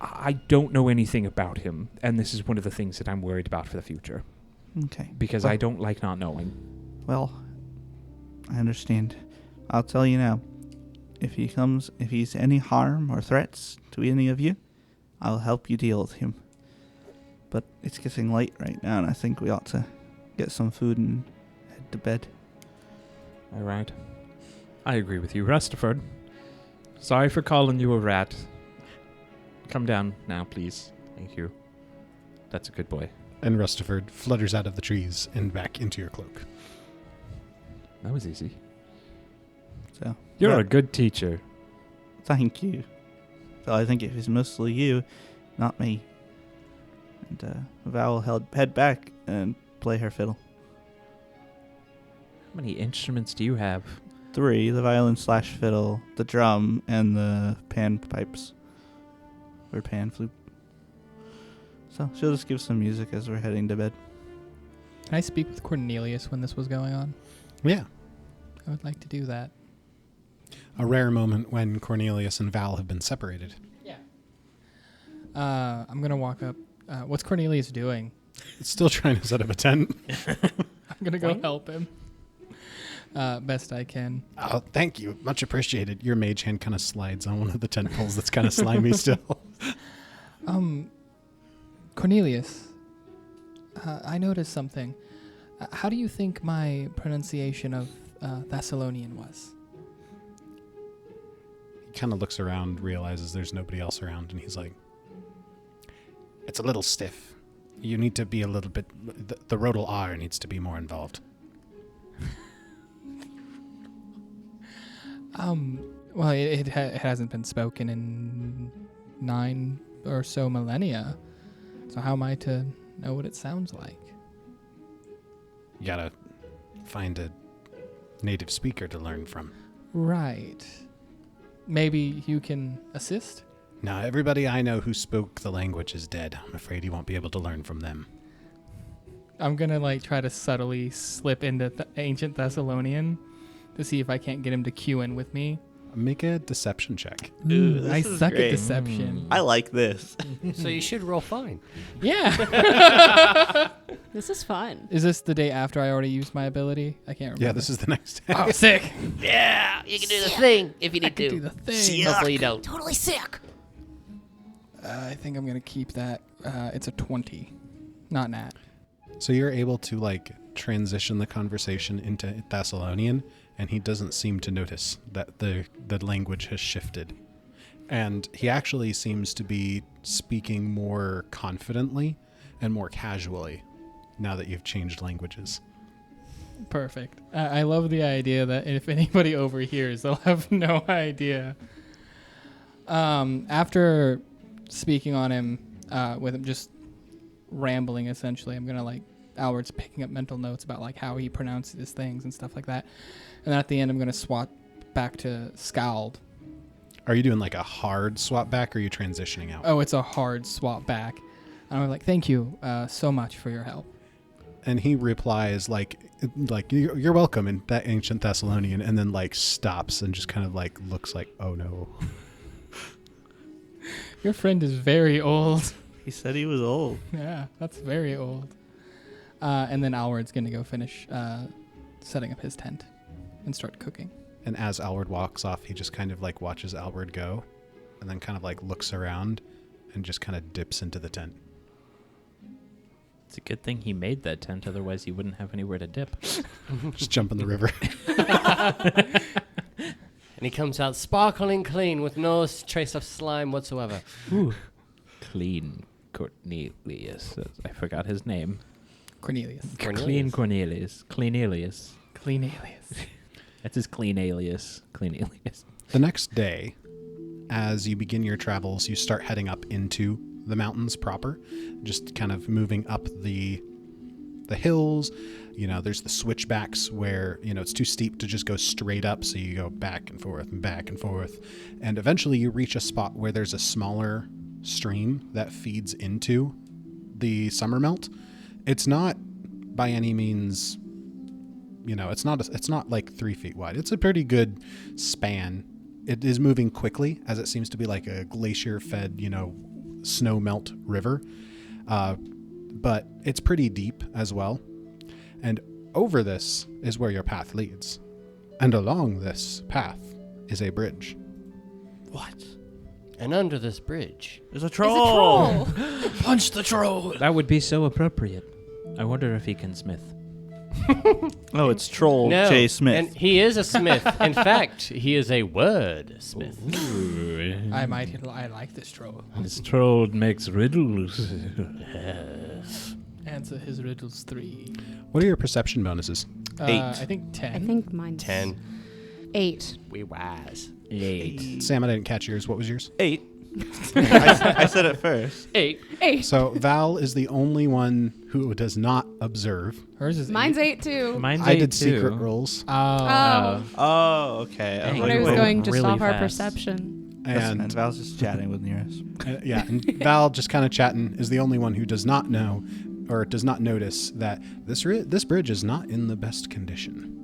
I don't know anything about him, and this is one of the things that I'm worried about for the future Okay. because Well- I don't like not knowing. Well, I understand. I'll tell you now. If he's any harm or threats to any of you, I'll help you deal with him. But it's getting late right now, and I think we ought to get some food and head to bed. All right. I agree with you, Rustaford. Sorry for calling you a rat. Come down now, please. Thank you. That's a good boy. And Rustaford flutters out of the trees and back into your cloak. That was easy. So You're yeah, a good teacher. Thank you. So I think it was mostly you, not me. And Val will head back and play her fiddle. How many instruments do you have? 3, the violin / fiddle, the drum, and the pan pipes. Or pan flute. So she'll just give some music as we're heading to bed. Can I speak with Cornelius when this was going on? Yeah. I would like to do that. A rare moment when Cornelius and Val have been separated. Yeah. I'm going to walk up. What's Cornelius doing? It's still trying to set up a tent. I'm going to go help him. Best I can. Oh, thank you. Much appreciated. Your mage hand kind of slides on one of the tent poles that's kind of slimy still. Cornelius, I noticed something. How do you think my pronunciation of Thessalonian was? He kind of looks around, realizes there's nobody else around, and he's like, it's a little stiff. You need to be a little bit... The rodal R needs to be more involved. Well, it hasn't been spoken in 9 or so millennia. So how am I to know what it sounds like? You gotta find a native speaker to learn from. Right. Maybe you can assist? Now, everybody I know who spoke the language is dead. I'm afraid you won't be able to learn from them. I'm gonna try to subtly slip into ancient Thessalonian to see if I can't get him to cue in with me. Make a deception check. Ooh, this I is suck great. at deception. I like this. So you should roll fine. Yeah. This is fun. Is this the day after I already used my ability? I can't remember. Yeah, this is the next day. Oh, sick. Yeah, you can do the thing if you I need can to. do the thing. Hopefully you don't. Totally sick. I think I'm gonna keep that. It's a 20, not nat. So you're able to transition the conversation into Thessalonian, and he doesn't seem to notice that the language has shifted. And he actually seems to be speaking more confidently and more casually now that you've changed languages. Perfect. I love the idea that if anybody overhears, they'll have no idea. After speaking on him, with him just rambling, essentially, I'm gonna Albert's picking up mental notes about how he pronounces things and stuff like that. And then at the end, I'm gonna swap back to Scowled. Are you doing a hard swap back, or are you transitioning out? Oh, it's a hard swap back. And I'm like, thank you so much for your help. And he replies you're welcome in that ancient Thessalonian, and then stops and just kind of looks like, oh no. Your friend is very old. He said he was old. Yeah, that's very old. And then Alward's going to go finish setting up his tent and start cooking. And as Alward walks off, he just kind of watches Alward go, and then kind of looks around and just kind of dips into the tent. It's a good thing he made that tent, otherwise he wouldn't have anywhere to dip. Just jump in the river. And he comes out sparkling clean with no trace of slime whatsoever. Ooh. Clean Cornelius. I forgot his name. Cornelius. Clean Cornelius. Cleanelius. Cleanalius. That's his clean alias. Cleanelius. The next day, as you begin your travels, you start heading up into the mountains proper, just kind of moving up the hills. There's the switchbacks where, it's too steep to just go straight up, so you go back and forth and back and forth. And eventually you reach a spot where there's a smaller stream that feeds into the Summermelt. It's not by any means, it's not 3 feet wide. It's a pretty good span. It is moving quickly, as it seems to be a glacier-fed, snow melt river. But it's pretty deep as well. And over this is where your path leads. And along this path is a bridge. What? And under this bridge, There's a troll. Punch the troll! That would be so appropriate. I wonder if he can smith. Oh, it's Troll no, J. Smith. and he is a smith. In fact, he is a word smith. I like this troll. This troll makes riddles. Yes. Answer his riddles 3. What are your perception bonuses? 8. I think 10. I think mine's 10. 8. We wise. 8. Sam, I didn't catch yours. What was yours? 8. I said it first. 8. 8. So Val is the only one who does not observe. Hers is Mine's 8. 8 too. Mine's I 8 did too. secret rolls. Oh. Oh, okay. Dang. I like, thought I was wait, going just really off our fast. perception. and Val's just chatting with Nearest. And Val, just kind of chatting, is the only one who does not know or does not notice that this bridge is not in the best condition.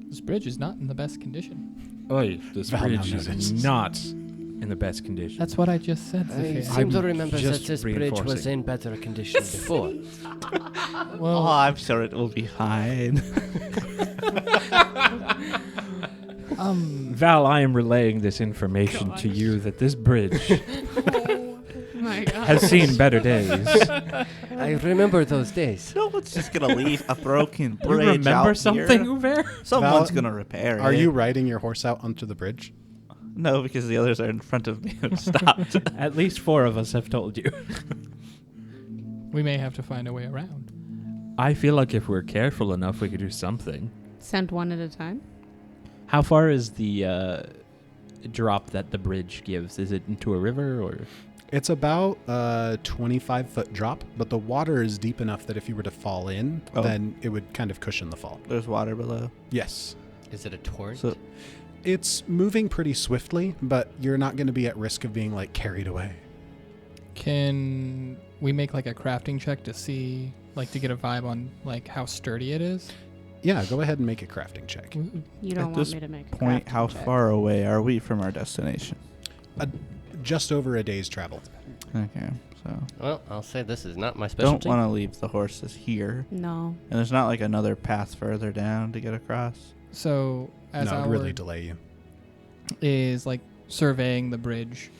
This bridge is not in the best condition. Oi, this Val now bridge notices. is not in the best condition. That's what I just said, I Sophia. seem to remember that just this bridge was reinforcing. in better condition before. Oh, Well, I'm sure it will be fine. Val, I am relaying this information to you that this bridge My God. has seen better days. I remember those days. No one's just gonna leave a broken You bridge remember out something, here. Uber? Someone's Val, gonna repair it. Are you riding your horse out onto the bridge? No, because the others are in front of me and stopped. At least 4 of us have told you. we may have to find a way around. I feel like if we're careful enough, we could do something. Send one at a time. How far is the drop that the bridge gives? Is it into a river or? It's about a 25-foot drop, but the water is deep enough that if you were to fall in, then it would kind of cushion the fall. There's water below. Yes. Is it a torrent? So It's moving pretty swiftly, but you're not going to be at risk of being carried away. Can we make a crafting check to see, to get a vibe on how sturdy it is? Yeah, go ahead and make a crafting check. You don't At want this me to make a point, crafting how check. far away are we from our destination? Just over a day's travel. Okay, so Well, I'll say this is not my don't specialty. want to leave the horses here. No. And there's not another path further down to get across. So, as No, our it'd really delay you. is surveying the bridge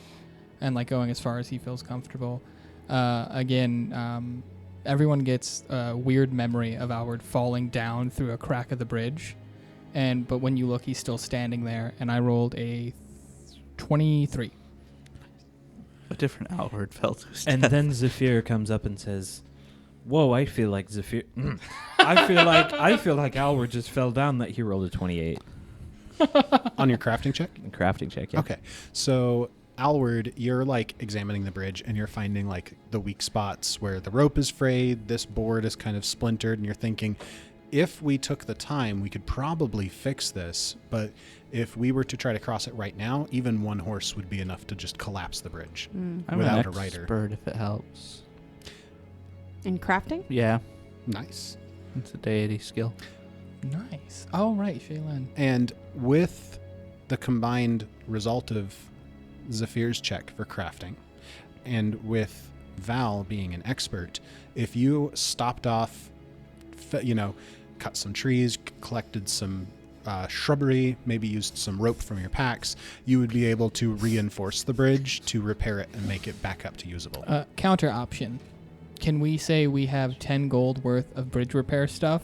and going as far as he feels comfortable. Again, everyone gets a weird memory of Alward falling down through a crack of the bridge but when you look, he's still standing there, and I rolled a 23. A different outward fell to his And death. then Zephyr comes up and says, "Whoa, I feel like Zephyr. I feel like Alward just fell down that he rolled a 28." On your crafting check? Crafting check, yeah. Okay. So, Alward, you're like examining the bridge and you're finding like the weak spots where the rope is frayed, this board is kind of splintered, and you're thinking, if we took the time, we could probably fix this. But if we were to try to cross it right now, even one horse would be enough to just collapse the bridge I'm without a an rider. expert if it helps. In crafting? Yeah, Nice. it's a deity skill. Nice. Oh, right, Shaylin. And with the combined result of Zephyr's check for crafting and with Val being an expert, if you stopped off, cut some trees, collected some shrubbery, maybe used some rope from your packs, you would be able to reinforce the bridge to repair it and make it back up to usable. Counter option. Can we say we have 10 gold worth of bridge repair stuff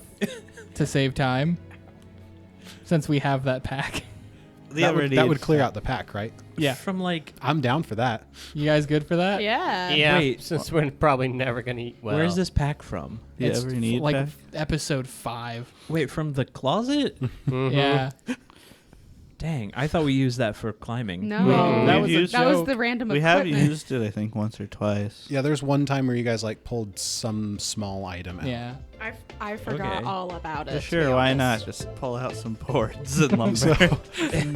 to save time? Since we have that pack. That would clear out the pack, right? Yeah. From like, I'm down for that. You guys good for that? Yeah. Yeah, Wait. since we're probably never going to eat well. where's this pack from? You It's ever need like pack? episode 5. Wait, from the closet? Mhm. Yeah. Dang, I thought we used that for climbing. No. that We've was a That was joke. the random We have equipment. used it, I think, once or twice. Yeah, there's one time where you guys like pulled some small item out. Yeah. I forgot Okay. all about it. to Sure, be why honest. not? Just pull out some boards and lumber.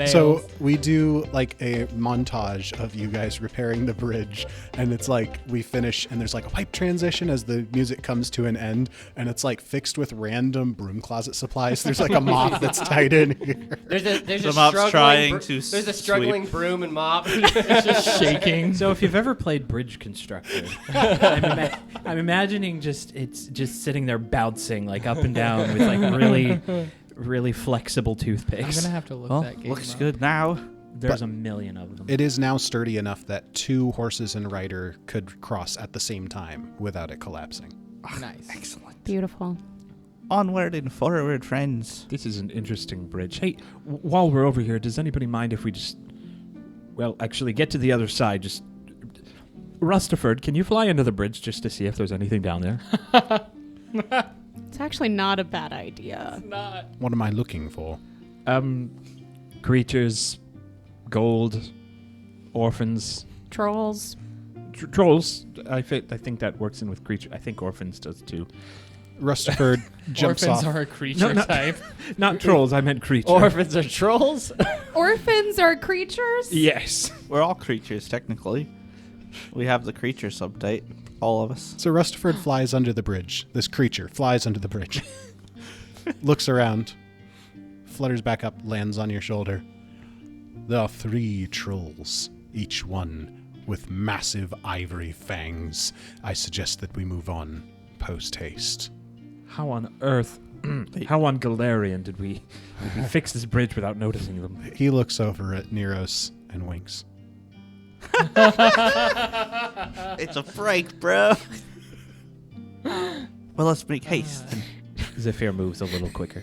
So we do like a montage of you guys repairing the bridge, and it's like we finish and there's like a pipe transition as the music comes to an end, and it's like fixed with random broom closet supplies. There's like a mop that's tied in here. There's a The mop's trying to There's a sweep. struggling broom and mop. It's just shaking. So if you've ever played Bridge Constructor, I'm imagining it's just sitting there bouncing like up and down with like really flexible I'm toothpicks. gonna have to look Well, that game looks up. good now. There's a million of them. It is now sturdy enough that 2 horses and rider could cross at the same time without it collapsing. Nice. Excellent. Beautiful. Onward and forward, friends. This is an interesting bridge. Hey, while we're over here, does anybody mind if we just, actually get to the other side? Just, Rustaford, can you fly into the bridge just to see if there's anything down there? It's actually not a bad idea. What am I looking for? Creatures, gold, orphans, Trolls. trolls. I think that works in with creature. I think orphans does too. Rustaford jumps Orphans off. are a creature No. type. Not trolls. I meant creature. Orphans are trolls? Orphans are creatures? Yes. We're all creatures, technically. We have the creature subtype, all of us. So Rustaford flies under the bridge. This creature flies under the bridge. Looks around. Flutters back up, lands on your shoulder. There are 3 trolls, each one with massive ivory fangs. I suggest that we move on post-haste. How on earth? How on Galarian did we fix this bridge without noticing them? He looks over at Neros and winks. It's a prank, bro. Well, let's make haste. Zephyr moves a little quicker.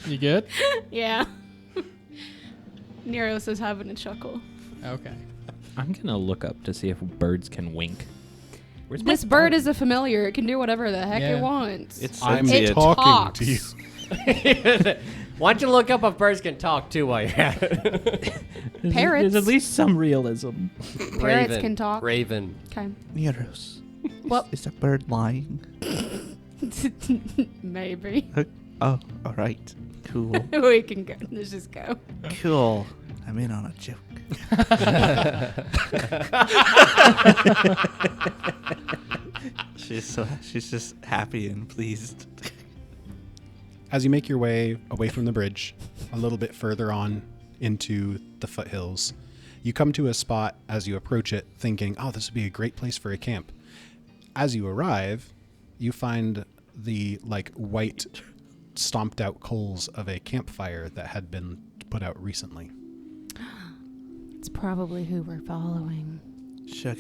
You good? Yeah. Neros is having a chuckle. Okay. I'm gonna look up to see if birds can wink. Where's my This bird is a familiar. It can do whatever the heck Yeah. it wants. It's I'm It talking talks. to you. Why don't you look up if birds can talk too while you're at it? Parrots. There's at least some realism. Parrots Raven. can talk. Raven. Okay. Neros. Well- Is that bird lying? Maybe. Oh, all right. Cool. We can go. Let's just go. Cool. I'm in on a joke. She's just happy and pleased. As you make your way away from the bridge, a little bit further on into the foothills, you come to a spot as you approach it thinking, oh, this would be a great place for a camp. As you arrive, you find the white stomped out coals of a campfire that had been put out recently. It's probably who we're following. I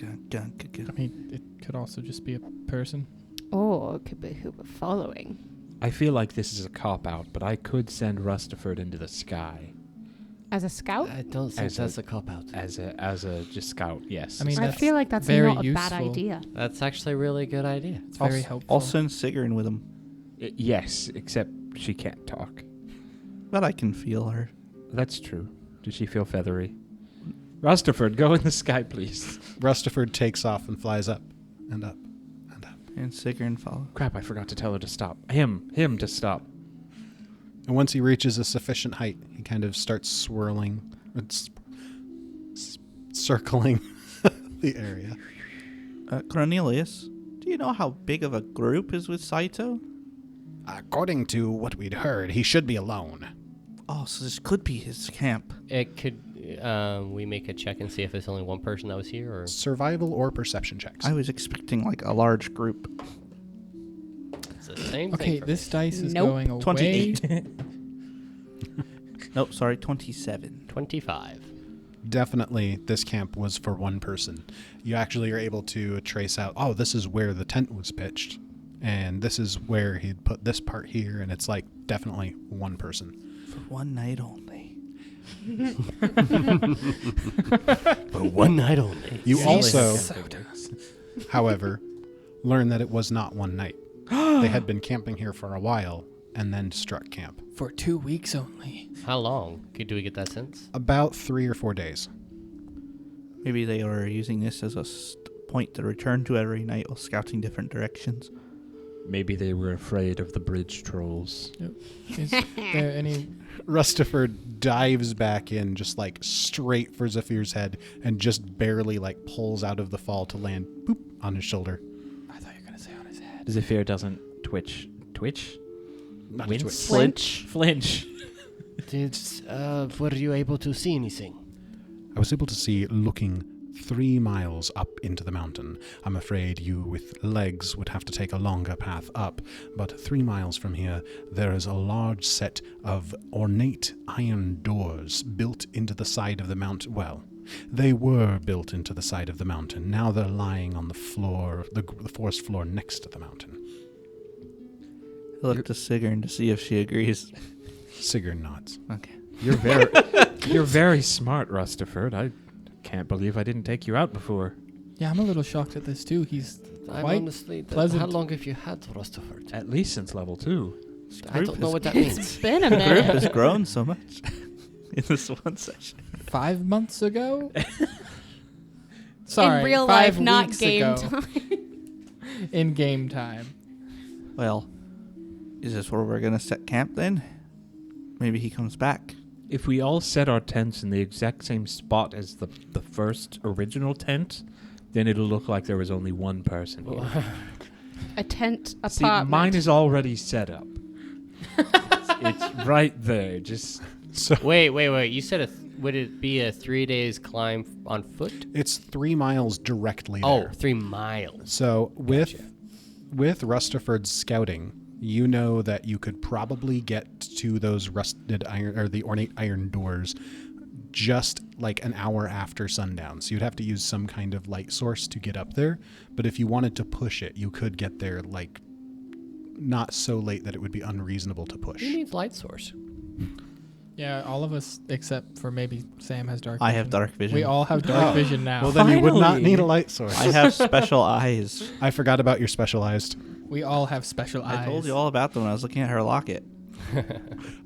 mean, it could also just be a person. Or it could be who we're following. I feel like this is a cop-out, but I could send Rustaford into the sky. As a scout? I don't think that's a cop-out. As a just scout, yes. I mean, I that's feel like that's very not a bad useful. idea. That's actually a really good idea. It's very helpful. I'll send Sigrun with him, Yes, except she can't talk. but I can feel her. That's true. Does she feel feathery? Rustaford, go in the sky, please. Rustaford takes off and flies up and up and up. And Sigrun follow. Crap, I forgot to tell her to stop. Him to stop. And once he reaches a sufficient height, he kind of starts swirling, circling the area. Cornelius, do you know how big of a group is with Saito? According to what we'd heard, he should be alone. Oh, so this could be his camp. It could. We make a check and see if there's only one person that was here, or Survival or perception checks. I was expecting like a large group. it's the same thing. Okay, for this me. dice is Nope. going away. 28. Nope, sorry, 27. 25. Definitely, this camp was for one person. You actually are able to trace out, oh, this is where the tent was pitched, and this is where he'd put this part here, and it's like definitely one person. For one night only. For one night only. You also, So does. however, learn that it was not one night. They had been camping here for a while and then struck camp. For 2 weeks only. How long? Do we get that sense? About 3 or 4 days. Maybe they were using this as a point to return to every night while scouting different directions. Maybe they were afraid of the bridge trolls. Is there any... Rustaford dives back in just like straight for Zephyr's head and just barely like pulls out of the fall to land boop on his shoulder. I thought you were going to say on his head. Zephyr doesn't twitch. Twitch? Not Wince? twitch. Flinch. Were you able to see anything? I was able to see looking 3 miles up into the mountain. I'm afraid you with legs would have to take a longer path up, but 3 miles from here there is a large set of ornate iron doors built into the side of the mountain. Well, they were built into the side of the mountain. Now they're lying on the floor, the forest floor next to the mountain. I look to Sigrun to see if she agrees. Sigrun nods. Okay. You're very smart, Rustaford. I can't believe I didn't take you out before. Yeah, I'm a little shocked at this too. He's I'm quite honestly. pleasant. How long have you had Rustaford? At least since level 2. I don't know what that It's means. been a The group minute. has grown so much in this one session. 5 months ago? Sorry, In real 5 life, not weeks game ago. time. In game time. Well, is this where we're going to set camp then? Maybe he comes back. If we all set our tents in the exact same spot as the first original tent, then it'll look like there was only one person here. A tent See, apartment. mine is already set up. it's right there. Just So Wait. You said would it be a 3 days climb on foot? it's 3 miles directly Oh, there. 3 miles. So with Rustaford's scouting, you know that you could probably get to those rusted iron or the ornate iron doors just like an hour after sundown. So you'd have to use some kind of light source to get up there. But if you wanted to push it, you could get there like not so late that it would be unreasonable to push. Who needs light source? Yeah, all of us except for maybe Sam has dark I vision. have dark vision. We all have dark vision now. Well, then you would not Finally. need a light source. I have special eyes. I forgot about your specialized. We all have special eyes. I told you all about them when I was looking at her locket.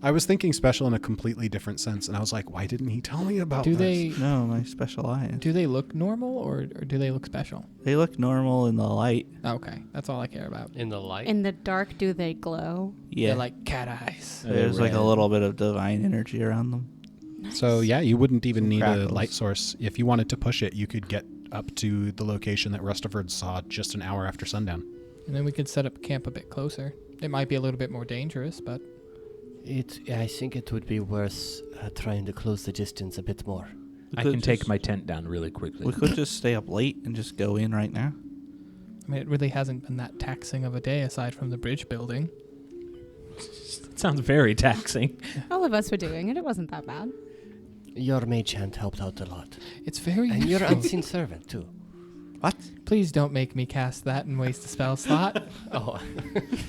I was thinking special in a completely different sense, and I was like, why didn't he tell me about Do this? No, my special eyes. do they look normal or do they look special? They look normal in the light. Okay, that's all I care about. In the light? In the dark, do they glow? Yeah. They're like cat eyes. There's like a red. little bit of divine energy around them. So yeah, you wouldn't even Some need crackles. a light source. If you wanted to push it, you could get up to the location that Rustaford saw just an hour after sundown. And then we could set up camp a bit closer. It might be a little bit more dangerous, but I think it would be worth trying to close the distance a bit more. I can take my tent down really quickly. We could just stay up late and just go in right now. I mean, it really hasn't been that taxing of a day aside from the bridge building. It sounds very taxing. All of us were doing it. It wasn't that bad. Your mage hand helped out a lot. It's very And your useful. unseen servant, too. What? Please don't make me cast that and waste a spell slot. Oh,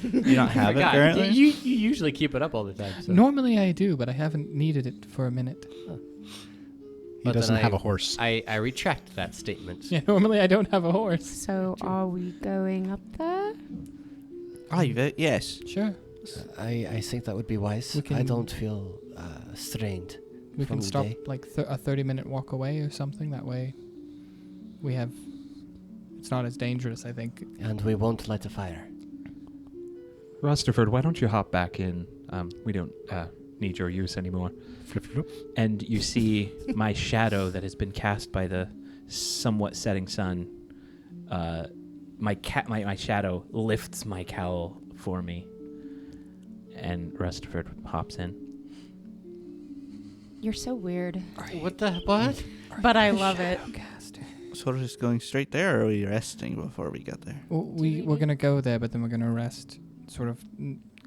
You don't have it God, currently? you usually keep it up all the time. So. Normally I do, but I haven't needed it for a minute. He But then doesn't have a horse. I retract that statement. Yeah, normally I don't have a horse. So are we going up there? Yes. Sure. I think that would be wise. We I can- don't feel strained. We From can the stop day. like a 30-minute walk away or something. That way we have... It's not as dangerous, I think. And we won't light a fire. Rutherford, why don't you hop back in? We don't need your use anymore. Flip, flip. And you see my shadow that has been cast by the somewhat setting sun. My shadow lifts my cowl for me, and Rutherford hops in. You're so weird. What the what? But I love it. So we're just going straight there, or are we resting before we get there? Well, we're going to go there, but then we're going to rest sort of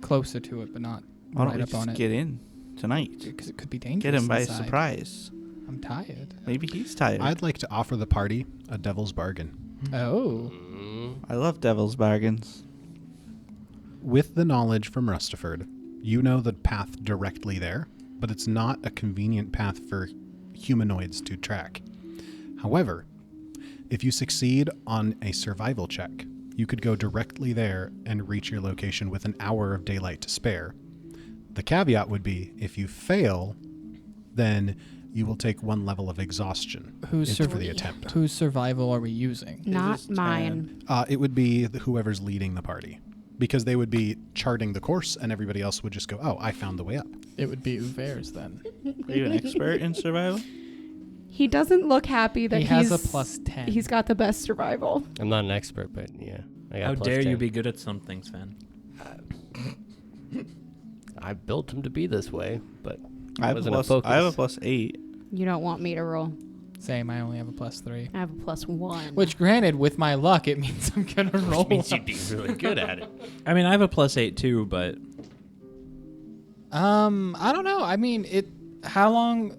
closer to it, but not Why don't right we up on just it. get in tonight? Because it could be dangerous. Get him by inside. surprise. I'm tired. Maybe he's tired. I'd like to offer the party a devil's bargain. Oh. I love devil's bargains. With the knowledge from Rutherford, you know the path directly there, but it's not a convenient path for humanoids to track. However, if you succeed on a survival check, you could go directly there and reach your location with an hour of daylight to spare. The caveat would be, if you fail, then you will take 1 level of exhaustion for the attempt. Whose survival are we using? Not is mine. It would be whoever's leading the party, because they would be charting the course and everybody else would just go, oh, I found the way up. It would be Uver's then. Are you an expert in survival? He doesn't look happy that He has a plus 10. He's got the best survival. I'm not an expert, but yeah. I got How plus dare 10. you be good at some things, Sven? I built him to be this way, but I have, wasn't a a plus, focus. I have a plus 8. You don't want me to roll. Same, I only have a plus 3. I have a plus 1. Which, granted, with my luck, it means I'm going to roll. means you'd be really good at it. I mean, I have a plus 8 too, but I don't know. I mean, how long...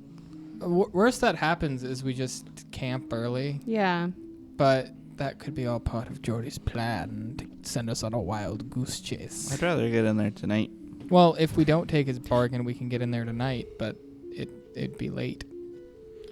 Worst that happens is we just camp early, Yeah. but that could be all part of Jordy's plan to send us on a wild goose chase. I'd rather get in there tonight. Well, if we don't take his bargain, we can get in there tonight, but it'd be late.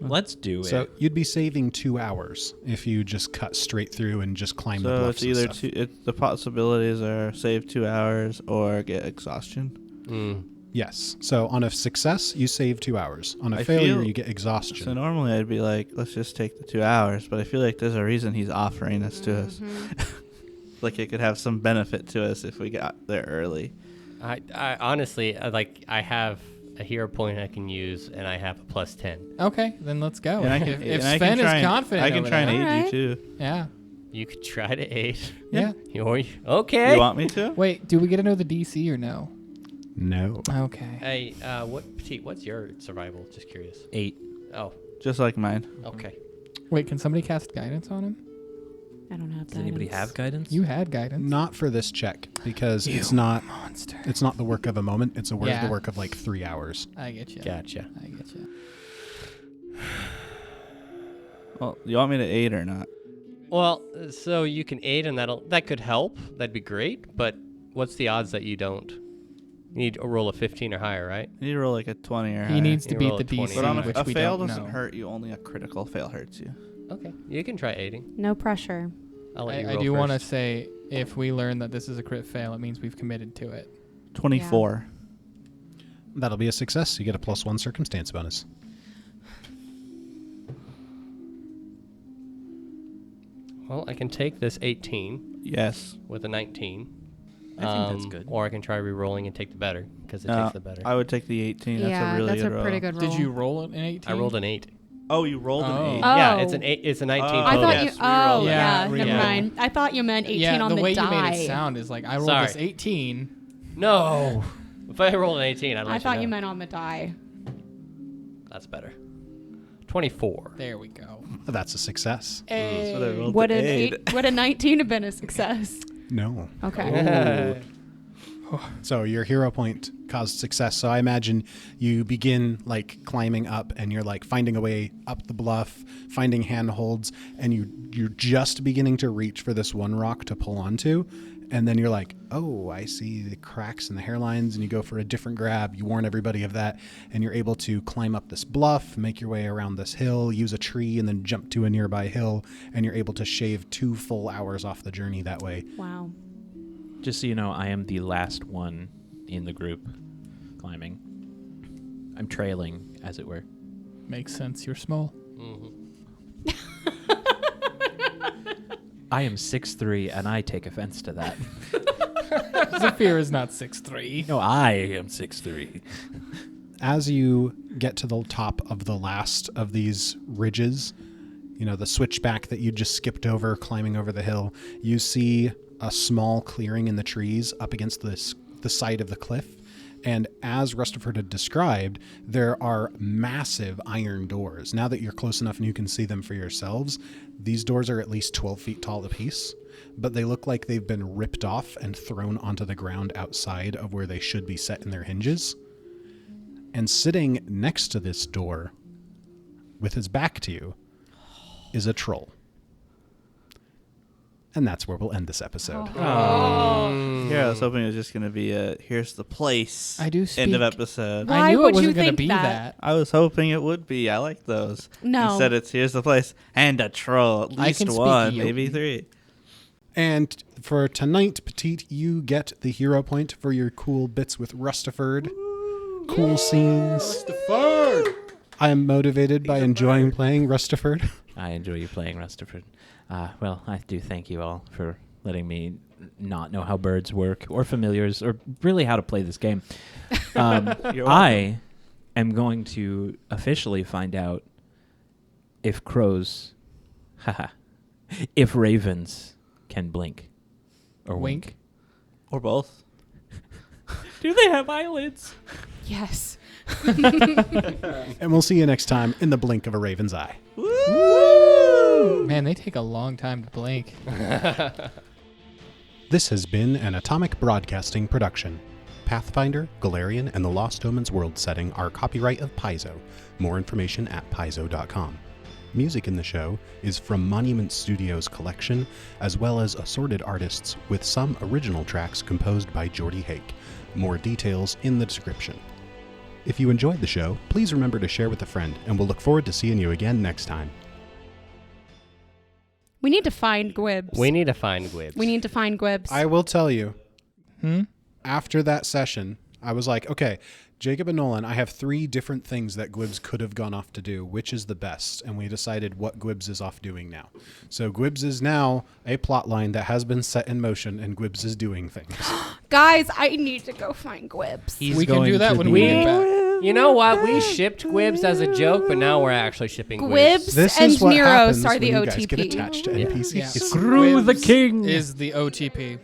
let's do it. So you'd be saving 2 hours if you just cut straight through and just climb the So bluffs it's either and stuff. the possibilities are save 2 hours or get exhaustion. Mm. Yes. So on a success, you save 2 hours. On a I failure, feel- you get exhaustion. So normally I'd be like, let's just take the 2 hours, but I feel like there's a reason he's offering this to us. Like it could have some benefit to us if we got there early. I honestly, I have a hero point I can use, and I have a plus 10. Okay, then let's go. And I can, if and I Sven can try is and- confident I can over try and there. aid Alright. you too. Yeah. You could try to aid. Yeah. Okay. You want me to? Wait, do we get to know the DC or no? No. Okay. Hey, what's your survival? Just curious. 8. Oh, Just like mine. okay. Wait, can somebody cast guidance on him? I don't have Does anybody have guidance? You had guidance. Not for this check because it's not Monster. it's not the work of a moment. It's the Yeah. work of like 3 hours. I get you. Gotcha. I get you. Well, you want me to aid or not? Well, so you can aid, and that could help. That'd be great. But what's the odds that you don't? You need a roll of 15 or higher, right? You need to roll like a 20 or He higher. needs to You beat roll the a 20. DC, But on which a we fail don't doesn't know. hurt you. Only a critical fail hurts you. Okay. You can try aiding. No pressure. I'll let you I roll do want to first. say, if we learn that this is a crit fail, it means we've committed to it. 24. That'll be a success. You get a +1 circumstance bonus. Well, I can take this 18 Yes. with a 19. I think that's good. Or I can try re-rolling and take the better, because it No, takes the better. I would take the 18. That's yeah, a really that's good a roll. pretty good roll. Did you roll an 18? I rolled an 8. Oh, you rolled Oh. an 8. Yeah, it's Oh. an 8. It's a 19 Oh, I total. thought yes, you. reroll Oh, it. yeah. Yeah, Never reroll. mind. I thought you meant 18 yeah, on the the way die. you made it sound is like I rolled Sorry. this 18. No. If I rolled an 18, I'd let I thought know. you meant on the die. That's better. 24. There we go. That's a success. Hey. That's what I rolled Would to an aid. 8? Would a 19 have been a success? No. Okay. So your hero point caused success. So I imagine you begin like climbing up and you're like finding a way up the bluff, finding handholds, and you're just beginning to reach for this one rock to pull onto. And then you're like, oh, I see the cracks in the hairlines, and you go for a different grab. You warn everybody of that, and you're able to climb up this bluff, make your way around this hill, use a tree, and then jump to a nearby hill, and you're able to shave 2 full hours off the journey that way. Wow. Just so you know, I am the last one in the group climbing. I'm trailing, as it were. Makes sense. You're small. I am 6'3", and I take offense to that. Zephyr is not 6'3". No, I am 6'3". As you get to the top of the last of these ridges, you know, the switchback that you just skipped over, climbing over the hill, you see a small clearing in the trees up against the side of the cliff. And as Rustaford had described, there are massive iron doors. Now that you're close enough and you can see them for yourselves, these doors are at least 12 feet tall apiece, but they look like they've been ripped off and thrown onto the ground outside of where they should be set in their hinges. And sitting next to this door, with his back to you, is a troll. And that's where we'll end this episode. Yeah, I was hoping it was just going to be a here's the place. I do End of speak- episode. Why I knew would it wasn't you going to think be that? that. I was hoping it would be. I like those. No. Instead, it's here's the place and a troll. At I least can speak one, you. maybe 3. And for tonight, Petite, you get the hero point for your cool bits with Rustaford. Cool scenes. Rustaford! I am motivated by enjoying playing Rustaford. I enjoy you playing Rustaford. Well, I do thank you all for letting me not know how birds work or familiars or really how to play this game. I am going to officially find out if crows, if ravens can blink or wink. Or both. Do they have eyelids? Yes. And we'll see you next time in the blink of a raven's eye. Man, they take a long time to blink. This has been an Atomic Broadcasting production. Pathfinder, Galarian, and the Lost Omens world setting are copyright of Paizo. More information at paizo.com. Music in the show is from Monument Studios' collection, as well as assorted artists, with some original tracks composed by Jordy Hake. More details in the description. If you enjoyed the show, please remember to share with a friend, and we'll look forward to seeing you again next time. We need to find Gwibs. We need to find Gwibs. We need to find Gwibs. I will tell you, after that session, I was like, okay, Jacob and Nolan, I have 3 different things that Gwibs could have gone off to do. Which is the best? And we decided what Gwibs is off doing now. So Gwibs is now a plot line that has been set in motion, and Gwibs is doing things. Guys, I need to go find Gwibs. We can do that when we get back. You know what? We shipped Gwibs as a joke, but now we're actually shipping Gwibs. This and is what Neros happens are when the you OTP. guys get attached to NPCs. Yeah. Screw the Gwibs king. Is the OTP.